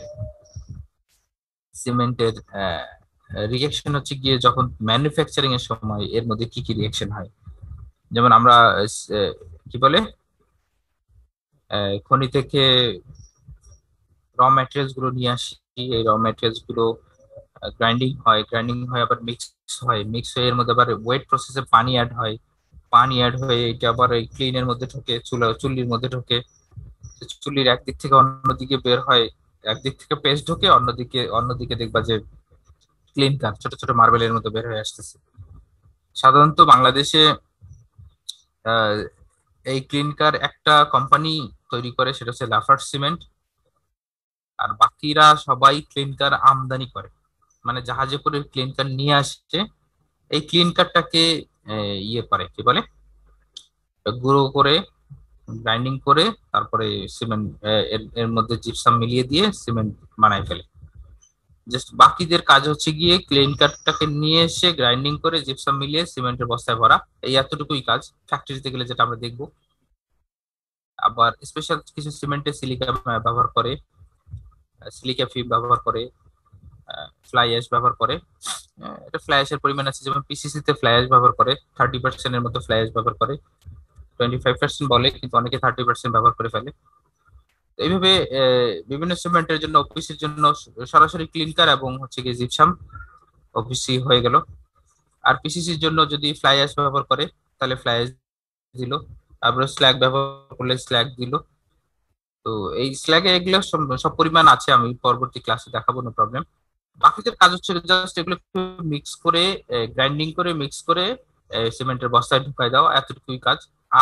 সিমেন্টের রিঅ্যাকশন হচ্ছে গিয়ে যখন ম্যানুফ্যাকচারিং এর সময় এর মধ্যে কি কি রিঅ্যাকশন হয়। যেমন আমরা কি বলে, খনি থেকে র ম্যাটেরিয়ালস গুলো নিয়ে আসি, এই র ম্যাটেরিয়ালস গুলো গ্রাইন্ডিং হয়, আবার মিক্স হয়ে এর মধ্যে আবার ওয়েট প্রসেসে পানি অ্যাড হয়ে এটা আবার এই ক্লিনের মধ্যে ঢোকে, চুল্লির মধ্যে ঢোকে। চুল্লির একদিক থেকে অন্যদিকে বের হয়, একদিক থেকে পেস্ট ঢোকে, অন্যদিকে দেখবা যে ক্লিনকার ছোট ছোট মার্বেলের মতো বের হয়ে আসতেছে। সাধারণত বাংলাদেশে এই ক্লিনকার একটা কোম্পানি তৈরি করে, সেটা হচ্ছে লাফার্জ সিমেন্ট। আর বাকিরা সবাই ক্লিনকার আমদানি করে, মানে জাহাজে করে ক্লিনকার নিয়ে আসছে। এই ক্লিনকারটাকে করে, কি বলে, গুঁড়ো করে, গ্রাইন্ডিং করে, তারপরে সিমেন্ট এর মধ্যে জিপসাম মিলিয়ে দিয়ে সিমেন্ট বানায় ফেলে। জাস্ট বাকিদের কাজ হচ্ছে গিয়ে ক্লিনকারটাকে নিয়ে এসে গ্রাইন্ডিং করে জিপসাম মিলিয়ে সিমেন্টের বস্তায় ভরা, এই এতটুকুই কাজ। ফ্যাক্টরিতে গেলে যেটা আমরা দেখবো। আবার স্পেশাল কিছু সিমেন্টে সিলিকা ব্যবহার করে, সিলিকা ফিল্ম ব্যবহার করে, ফ্লাই অ্যাশ ব্যবহার করে। এটা ফ্লাই অ্যাশের পরিমাণ আছে, যেমন পিসিসি তে ফ্লাই অ্যাশ ব্যবহার করে 30% এর মতো ফ্লাই অ্যাশ ব্যবহার করে, 25% বলে, কিন্তু অনেকে 30% ব্যবহার করে ফেলে। এইভাবে বিভিন্ন সিমেন্টের জন্য, ওপিসির জন্য সরাসরি ক্লিনকার এবং হচ্ছে গিয়ে জিপসাম ওপিসি হয়ে গেল। আর পিসিসির জন্য যদি ফ্লাই অ্যাশ ব্যবহার করে তাহলে ফ্লাই অ্যাশ দিল, তারপরে স্ল্যাগ ব্যবহার করলে স্ল্যাগ দিল। তো এই স্ল্যাগে এগুলো সব পরিমাণ আছে, আমি পরবর্তী ক্লাসে দেখাবো, নো প্রবলেম। বাকিদের কাজ হচ্ছে জাস্ট এগুলো মিক্স করে, গ্রাইন্ডিং করে, মিক্স করে সিমেন্টের বস্তায় ঢুকাই দাও, এতটুকুই কাজ।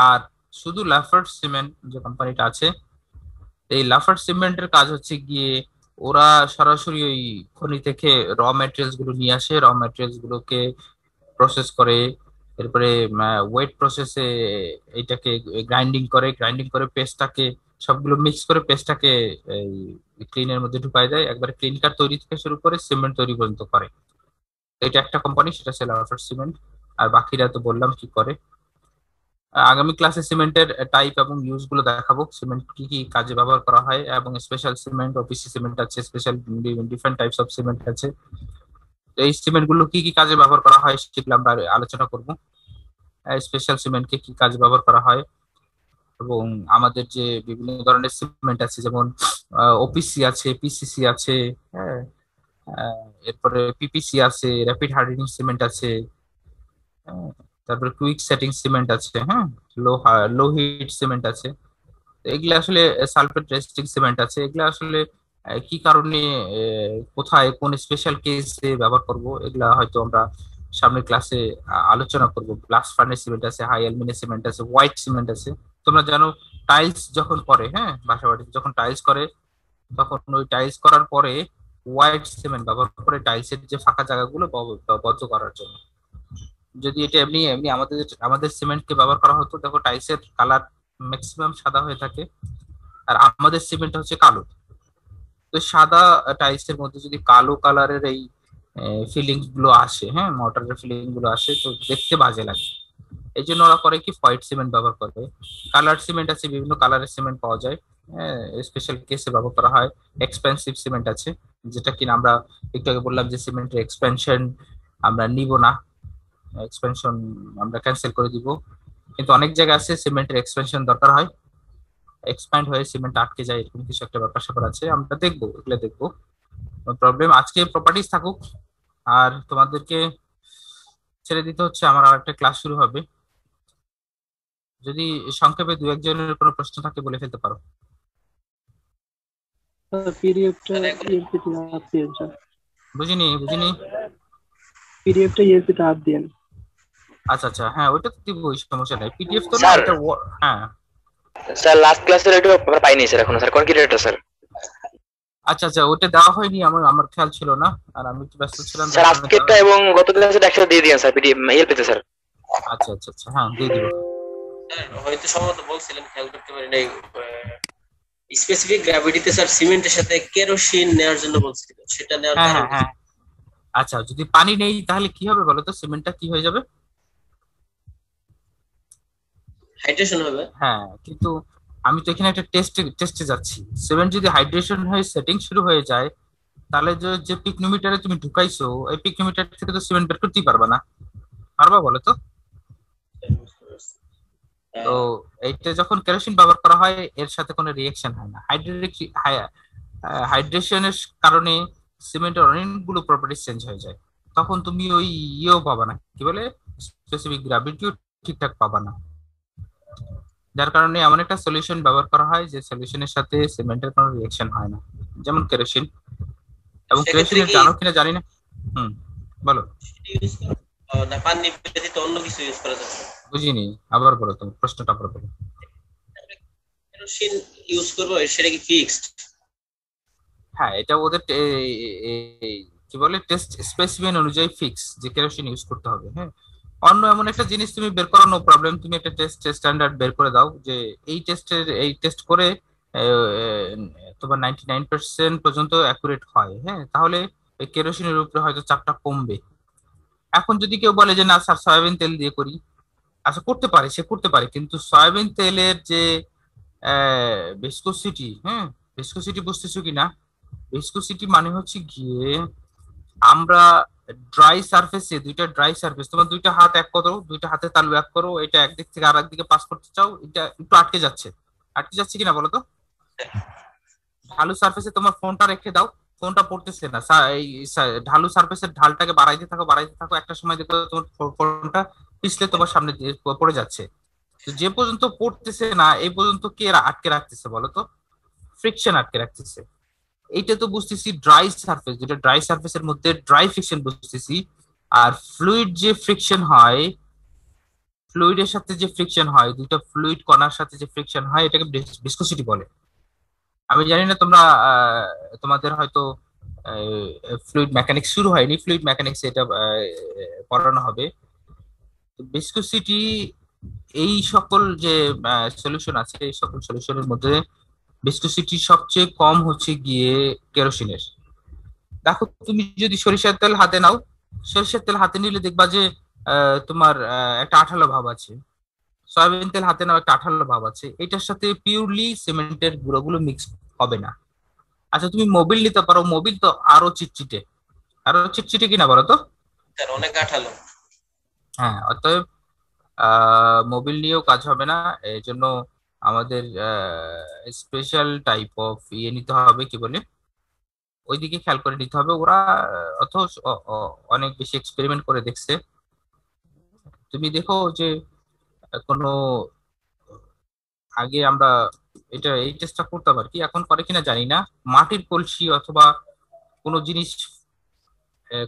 আর শুধু লাফার্জ সিমেন্ট যে কোম্পানিটা আছে, এই লাফার্জ সিমেন্টের কাজ হচ্ছে গিয়ে ওরা সরাসরি ওই খনি থেকে র ম্যাটেরিয়ালস গুলো নিয়ে আসে, র ম্যাটেরিয়ালস গুলোকে প্রসেস করে, এরপরে ওয়েট প্রসেসে এইটাকে গ্রাইন্ডিং করে পেস্টটাকে সবগুলো মিক্স করে পেস্টটাকে এই ক্লিনের মধ্যে ঢুকাই দেয়। একবারে ক্লিনকার তৈরি থেকে শুরু করে সিমেন্ট তৈরি পর্যন্ত করে। এটা একটা কোম্পানি, সেটা হচ্ছে লাফার্জ সিমেন্ট। আর বাকিরা তো বললাম কি করে। আগামী ক্লাসে সিমেন্টের টাইপ এবং ইউজ গুলো দেখাবো, সিমেন্ট কি কি কাজে ব্যবহার করা হয়, এবং স্পেশাল সিমেন্ট, ওপিসি সিমেন্ট আছে, special different types of cement আছে। এই সিমেন্ট গুলো কি কি কাজে ব্যবহার করা হয় সেগুলো আমরা আলোচনা করব। স্পেশাল সিমেন্টকে কি কাজে ব্যবহার করা হয়, এবং আমাদের যে বিভিন্ন ধরনের সিমেন্ট আছে, যেমন ওপিসি আছে, পিসিসি আছে, হ্যাঁ, এরপরে পিপিসি আছে, র্যাপিড হার্ডেনিং সিমেন্ট আছে, হ্যাঁ, তারপরে কুইক সেটিং সিমেন্ট আছে, হ্যাঁ, লো লো হিট সিমেন্ট আছে। তো এগুলা আসলে সালফেট রেজিস্টিং সিমেন্ট আছে। এগুলা আসলে কি কারণে, কোথায়, কোন স্পেশাল কেসে ব্যবহার করব, এগুলা হয়তো আমরা সামনের ক্লাসে আলোচনা করব। ব্লাস্ট ফার্নেস সিমেন্ট আছে, হাই অ্যালুমিনিয়াম সিমেন্ট আছে, হোয়াইট সিমেন্ট আছে। তোমরা জানো টাইলস যখন করে, হ্যাঁ, বাসা বাড়িতে যখন টাইলস করে, তখন ওই টাইলস করার পরে হোয়াইট সিমেন্ট ব্যবহার করে টাইলসের যে ফাঁকা জায়গাগুলো বদ্ধ করার জন্য। যদি এটা এমনি এমনি আমাদের আমাদের সিমেন্টকে ব্যবহার করা হতো, দেখো টাইলসের কালার ম্যাক্সিমাম সাদা হয়ে থাকে, আর আমাদের সিমেন্ট হচ্ছে কালো। তো সাদা টাইলসের মধ্যে যদি কালো কালারের এই ফিলিংস গুলো আসে, হ্যাঁ, মর্টারের ফিলিং গুলো আসে, তো দেখতে বাজে লাগে। এই জন্য ওরা করে কি, হোয়াইট সিমেন্ট ব্যবহার করে। কালার সিমেন্ট আছে, বিভিন্ন কালারের সিমেন্ট পাওয়া যায়, হ্যাঁ, স্পেশাল কেসে ব্যবহার করা হয়। এক্সপেন্সিভ সিমেন্ট আছে, যেটা কিনা আমরা একটু আগে বললাম যে সিমেন্টের এক্সপেনশন আমরা নিব না, এক্সপেনশন আমরা ক্যান্সেল করে দিব। কিন্তু অনেক জায়গা আছে সিমেন্টের এক্সপেনশন দরকার হয়, এক্সপ্যান্ড হয়ে সিমেন্ট আটকে যায়, এরকম কিছু একটা ব্যাপার স্যাপার আছে, আমরা দেখবো, এগুলো দেখবো। প্রবলেম আজকে প্রপার্টিজ থাকুক, আর তোমাদেরকে ছেড়ে দিতে হচ্ছে, আমার আর একটা ক্লাস শুরু হবে। যদি সংক্ষেপে দু একজনের কোনো প্রশ্ন থাকে বলে ফেলতে পারো। পিডিএফটা ইএসপিতে হাত দিয়েন স্যার, বুঝিনি বুঝিনি। পিডিএফটা ইএসপিতে হাত দিয়েন। আচ্ছা আচ্ছা, হ্যাঁ, ওইটা তো দিব, ওই সমস্যা নাই। পিডিএফ তো না, স্যার। এটা হ্যাঁ। স্যার লাস্ট ক্লাসের এটা আমরা পাইনি স্যার এখনো, স্যার কোন কি রেটটা স্যার? আচ্ছা আচ্ছা, ওটা দেওয়া হয়নি, আমার খেয়াল ছিল না, আর আমি একটু ব্যস্ত ছিলাম। স্যার আজকেরটা এবং গত ক্লাসের একসাথে দিয়ে দিয়েন স্যার, পিডিএফ মেইল পেতে স্যার। আচ্ছা আচ্ছা আচ্ছা, হ্যাঁ, দিয়ে দিব। হয়তো সম্ভবত বলছিলেন, খেয়াল করতে পারি নাই। স্পেসিফিক গ্র্যাভিটিতে স্যার সিমেন্টের সাথে কেরোসিন নেওয়ার জন্য বলছিল, সেটা নেওয়ার হ্যাঁ কারণ হ্যাঁ হ্যাঁ, আচ্ছা, যদি পানি নেই তাহলে কি হবে বলো তো? সিমেন্টটা কি হয়ে যাবে? হাইড্রেশন হবে। হ্যাঁ, কিন্তু আমি তো এখানে একটা টেস্টে যাচ্ছি। সিমেন্ট যদি হাইড্রেশন হয়ে সেটিং শুরু হয়ে যায়, তাহলে যে পিকনোমিটারে তুমি ঢুকাইছো, এই পিকনোমিটার থেকে তো সিমেন্ট বের করতেই পারবা না, পারবা বলো তো? তো এইটা যখন কেরোসিন ব্যবহার করা হয়, এর সাথে কোনো রিঅ্যাকশন হয় না। হাইড্রেশনের কারণে সিমেন্টের অনেকগুলো প্রপার্টিজ চেঞ্জ হয়ে যায়। তখন তুমি ওই ইয়েও পাবা না, কি বলে, স্পেসিফিক গ্র্যাভিটিও ঠিকঠাক পাবা না। যার কারণে এমন একটা সলিউশন ব্যবহার করা হয় যে সলিউশনের সাথে সিমেন্টের কোনো রিঅ্যাকশন হয় না, যেমন কেরোসিন। এবং কেরোসিনের জানো কিনা জানি না। বলো। না, পানি ব্যতীত অন্য কিছু ইউজ করা যাবে? বুঝিনি, আবার বলো, তুমি প্রশ্নটা আবার বলো। কেরোসিন ইউজ করবো, সেটা কি ফিক্সড? হ্যাঁ, এটা ওদের কি বলে, টেস্ট স্পেসিমেন অনুযায়ী ফিক্স যে কেরোসিন ইউজ করতে হবে। হ্যাঁ, অন্য এমন একটা জিনিস তুমি বের করো, নো প্রবলেম, তুমি একটা টেস্ট স্ট্যান্ডার্ড বের করে দাও যে এই টেস্ট করে তোমার 99% পর্যন্ত অ্যাকুরেট হয়, হ্যাঁ, তাহলে এই কেরোসিনের উপরে হয়তো চাপটা কমবে। এখন যদি কেউ বলে যে না স্যার সয়াবিন তেল দিয়ে করি, আচ্ছা করতে পারে, সে করতে পারে, কিন্তু সয়াবিন তেলের যে ভিসকোসিটি, হ্যাঁ, ভিসকোসিটি বুঝতেছো কিনা? ভিসকোসিটি মানে হচ্ছে গিয়ে, আমরা ড্রাই সারফেসে, দুইটা ড্রাই সারফেস, তোমার দুইটা হাত এক করো, দুইটা হাতে তালু এক করো, এটা একদিক থেকে আর একদিকে পাস করতে চাও, এটা একটু আটকে যাচ্ছে কিনা বলো তো? ঢালু সারফেসে তোমার ফোনটা রেখে দাও, ফোনটা পড়তেছে না, এই ঢালু সারফেসের ঢালটাকে বাড়াইতে থাকো, একটা সময় দেখো তোমার ফোনটা পিছলে তোমার সামনে দিয়ে পড়ে যাচ্ছে। তো যে পর্যন্ত পড়তেছে না, এই পর্যন্ত কে আটকে রাখতেছে বলো তো? ফ্রিকশন আটকে রাখতেছে। এইটা তো বুঝতেছি ড্রাই সারফেস, যেটা ড্রাই সারফেসের মধ্যে ড্রাই ফ্রিকশন বুঝতেছি। আর ফ্লুইড যে ফ্রিকশন হয়, ফ্লুইডের সাথে যে ফ্রিকশন হয়, দুটো ফ্লুইড কণার সাথে যে ফ্রিকশন হয়, এটাকে ভিসকোসিটি বলে। আমি জানি না তোমরা তোমাদের হয়তো ফ্লুইড মেকানিক্স শুরু হয়নি, ফ্লুইড মেকানিক্স এটা পড়ানো হবে। ভিসকোসিটি, এই সকল যে সলিউশন আছে, এই সকল সলিউশনের মধ্যে ভিসকোসিটি সবচেয়ে কম হচ্ছে গিয়ে কেরোসিনের। দেখো তুমি যদি সরিষার তেল হাতে নাও, সরিষার তেল হাতে নিলে দেখবা যে তোমার একটা আঠালো ভাব আছে। সয়াবিন তেল হাতে নাও, একটা আঠালো ভাব আছে। এটার সাথে পিওরলি সিমেন্টের গুঁড়োগুলো মিক্স হবে না। আচ্ছা, তুমি মোবিল নিতে পারো, মোবিল তো আরো চিটচিটে কিনা বলো তো? অনেক আঠালো। হ্যাঁ, অতএব মোবিল নিয়েও কাজ হবে না। এই জন্য আমাদের স্পেশাল টাইপ অফ ইয়ে নিতে হবে, কি বলে, ওইদিকে খেয়াল করে নিতে হবে। ওরা অনেক বেশি এক্সপেরিমেন্ট করে দেখছে। তুমি দেখো যে কোনো আগে আমরা এই টেস্টটা করতাম আর কি, এখন করে কিনা জানি না, মাটির কলসি অথবা কোনো জিনিস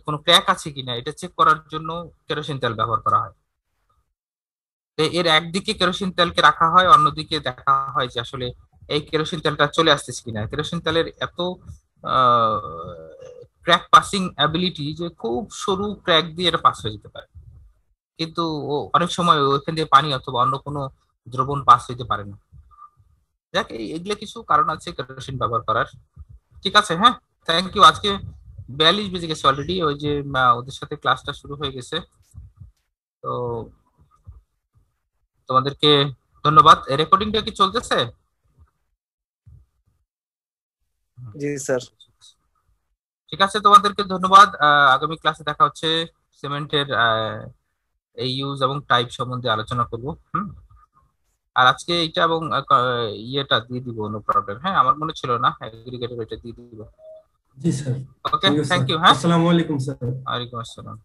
কোনো ক্র্যাক আছে কিনা এটা চেক করার জন্য কেরোসিন তেল ব্যবহার করা হয়। এর একদিকে কেরোসিন তেলকে রাখা হয়, অন্যদিকে দেখা হয় যে আসলে এই কেরোসিন তেলটা চলে আসতেছে কিনা। কেরোসিন তেলের এত ক্র্যাক পাসিং অ্যাবিলিটি যে খুব সরু ক্র্যাক দিয়ে এটা পাস হয়ে যেতে পারে, কিন্তু অনেক সময় ওইখান দিয়ে পানি অথবা অন্য কোনো দ্রবণ পাস হইতে পারে না। দেখ এগুলো কিছু কারণ আছে কেরোসিন ব্যবহার করার। ঠিক আছে, হ্যাঁ, থ্যাংক ইউ। আজকে 42 বেজে গেছে অলরেডি, ওই যে ওদের সাথে ক্লাসটা শুরু হয়ে গেছে। তো তোমাদেরকে ধন্যবাদ। রেকর্ডিংটা কি চলতেছে? জি স্যার। ঠিক আছে, তোমাদেরকে ধন্যবাদ। আগামী ক্লাসে দেখা হচ্ছে। সিমেন্টের এই ইউজ এবং টাইপ সম্বন্ধে আলোচনা করব। আর আজকে এইটা এবং ইয়েটা দিয়ে দিব, নো প্রবলেম। হ্যাঁ, আমার মনে ছিল না, এগ্রিগেটের এটা দিয়ে দিব। জি স্যার। Okay, thank you. হ্যাঁ, আসসালামু আলাইকুম স্যার। ওয়ালাইকুম আসসালাম।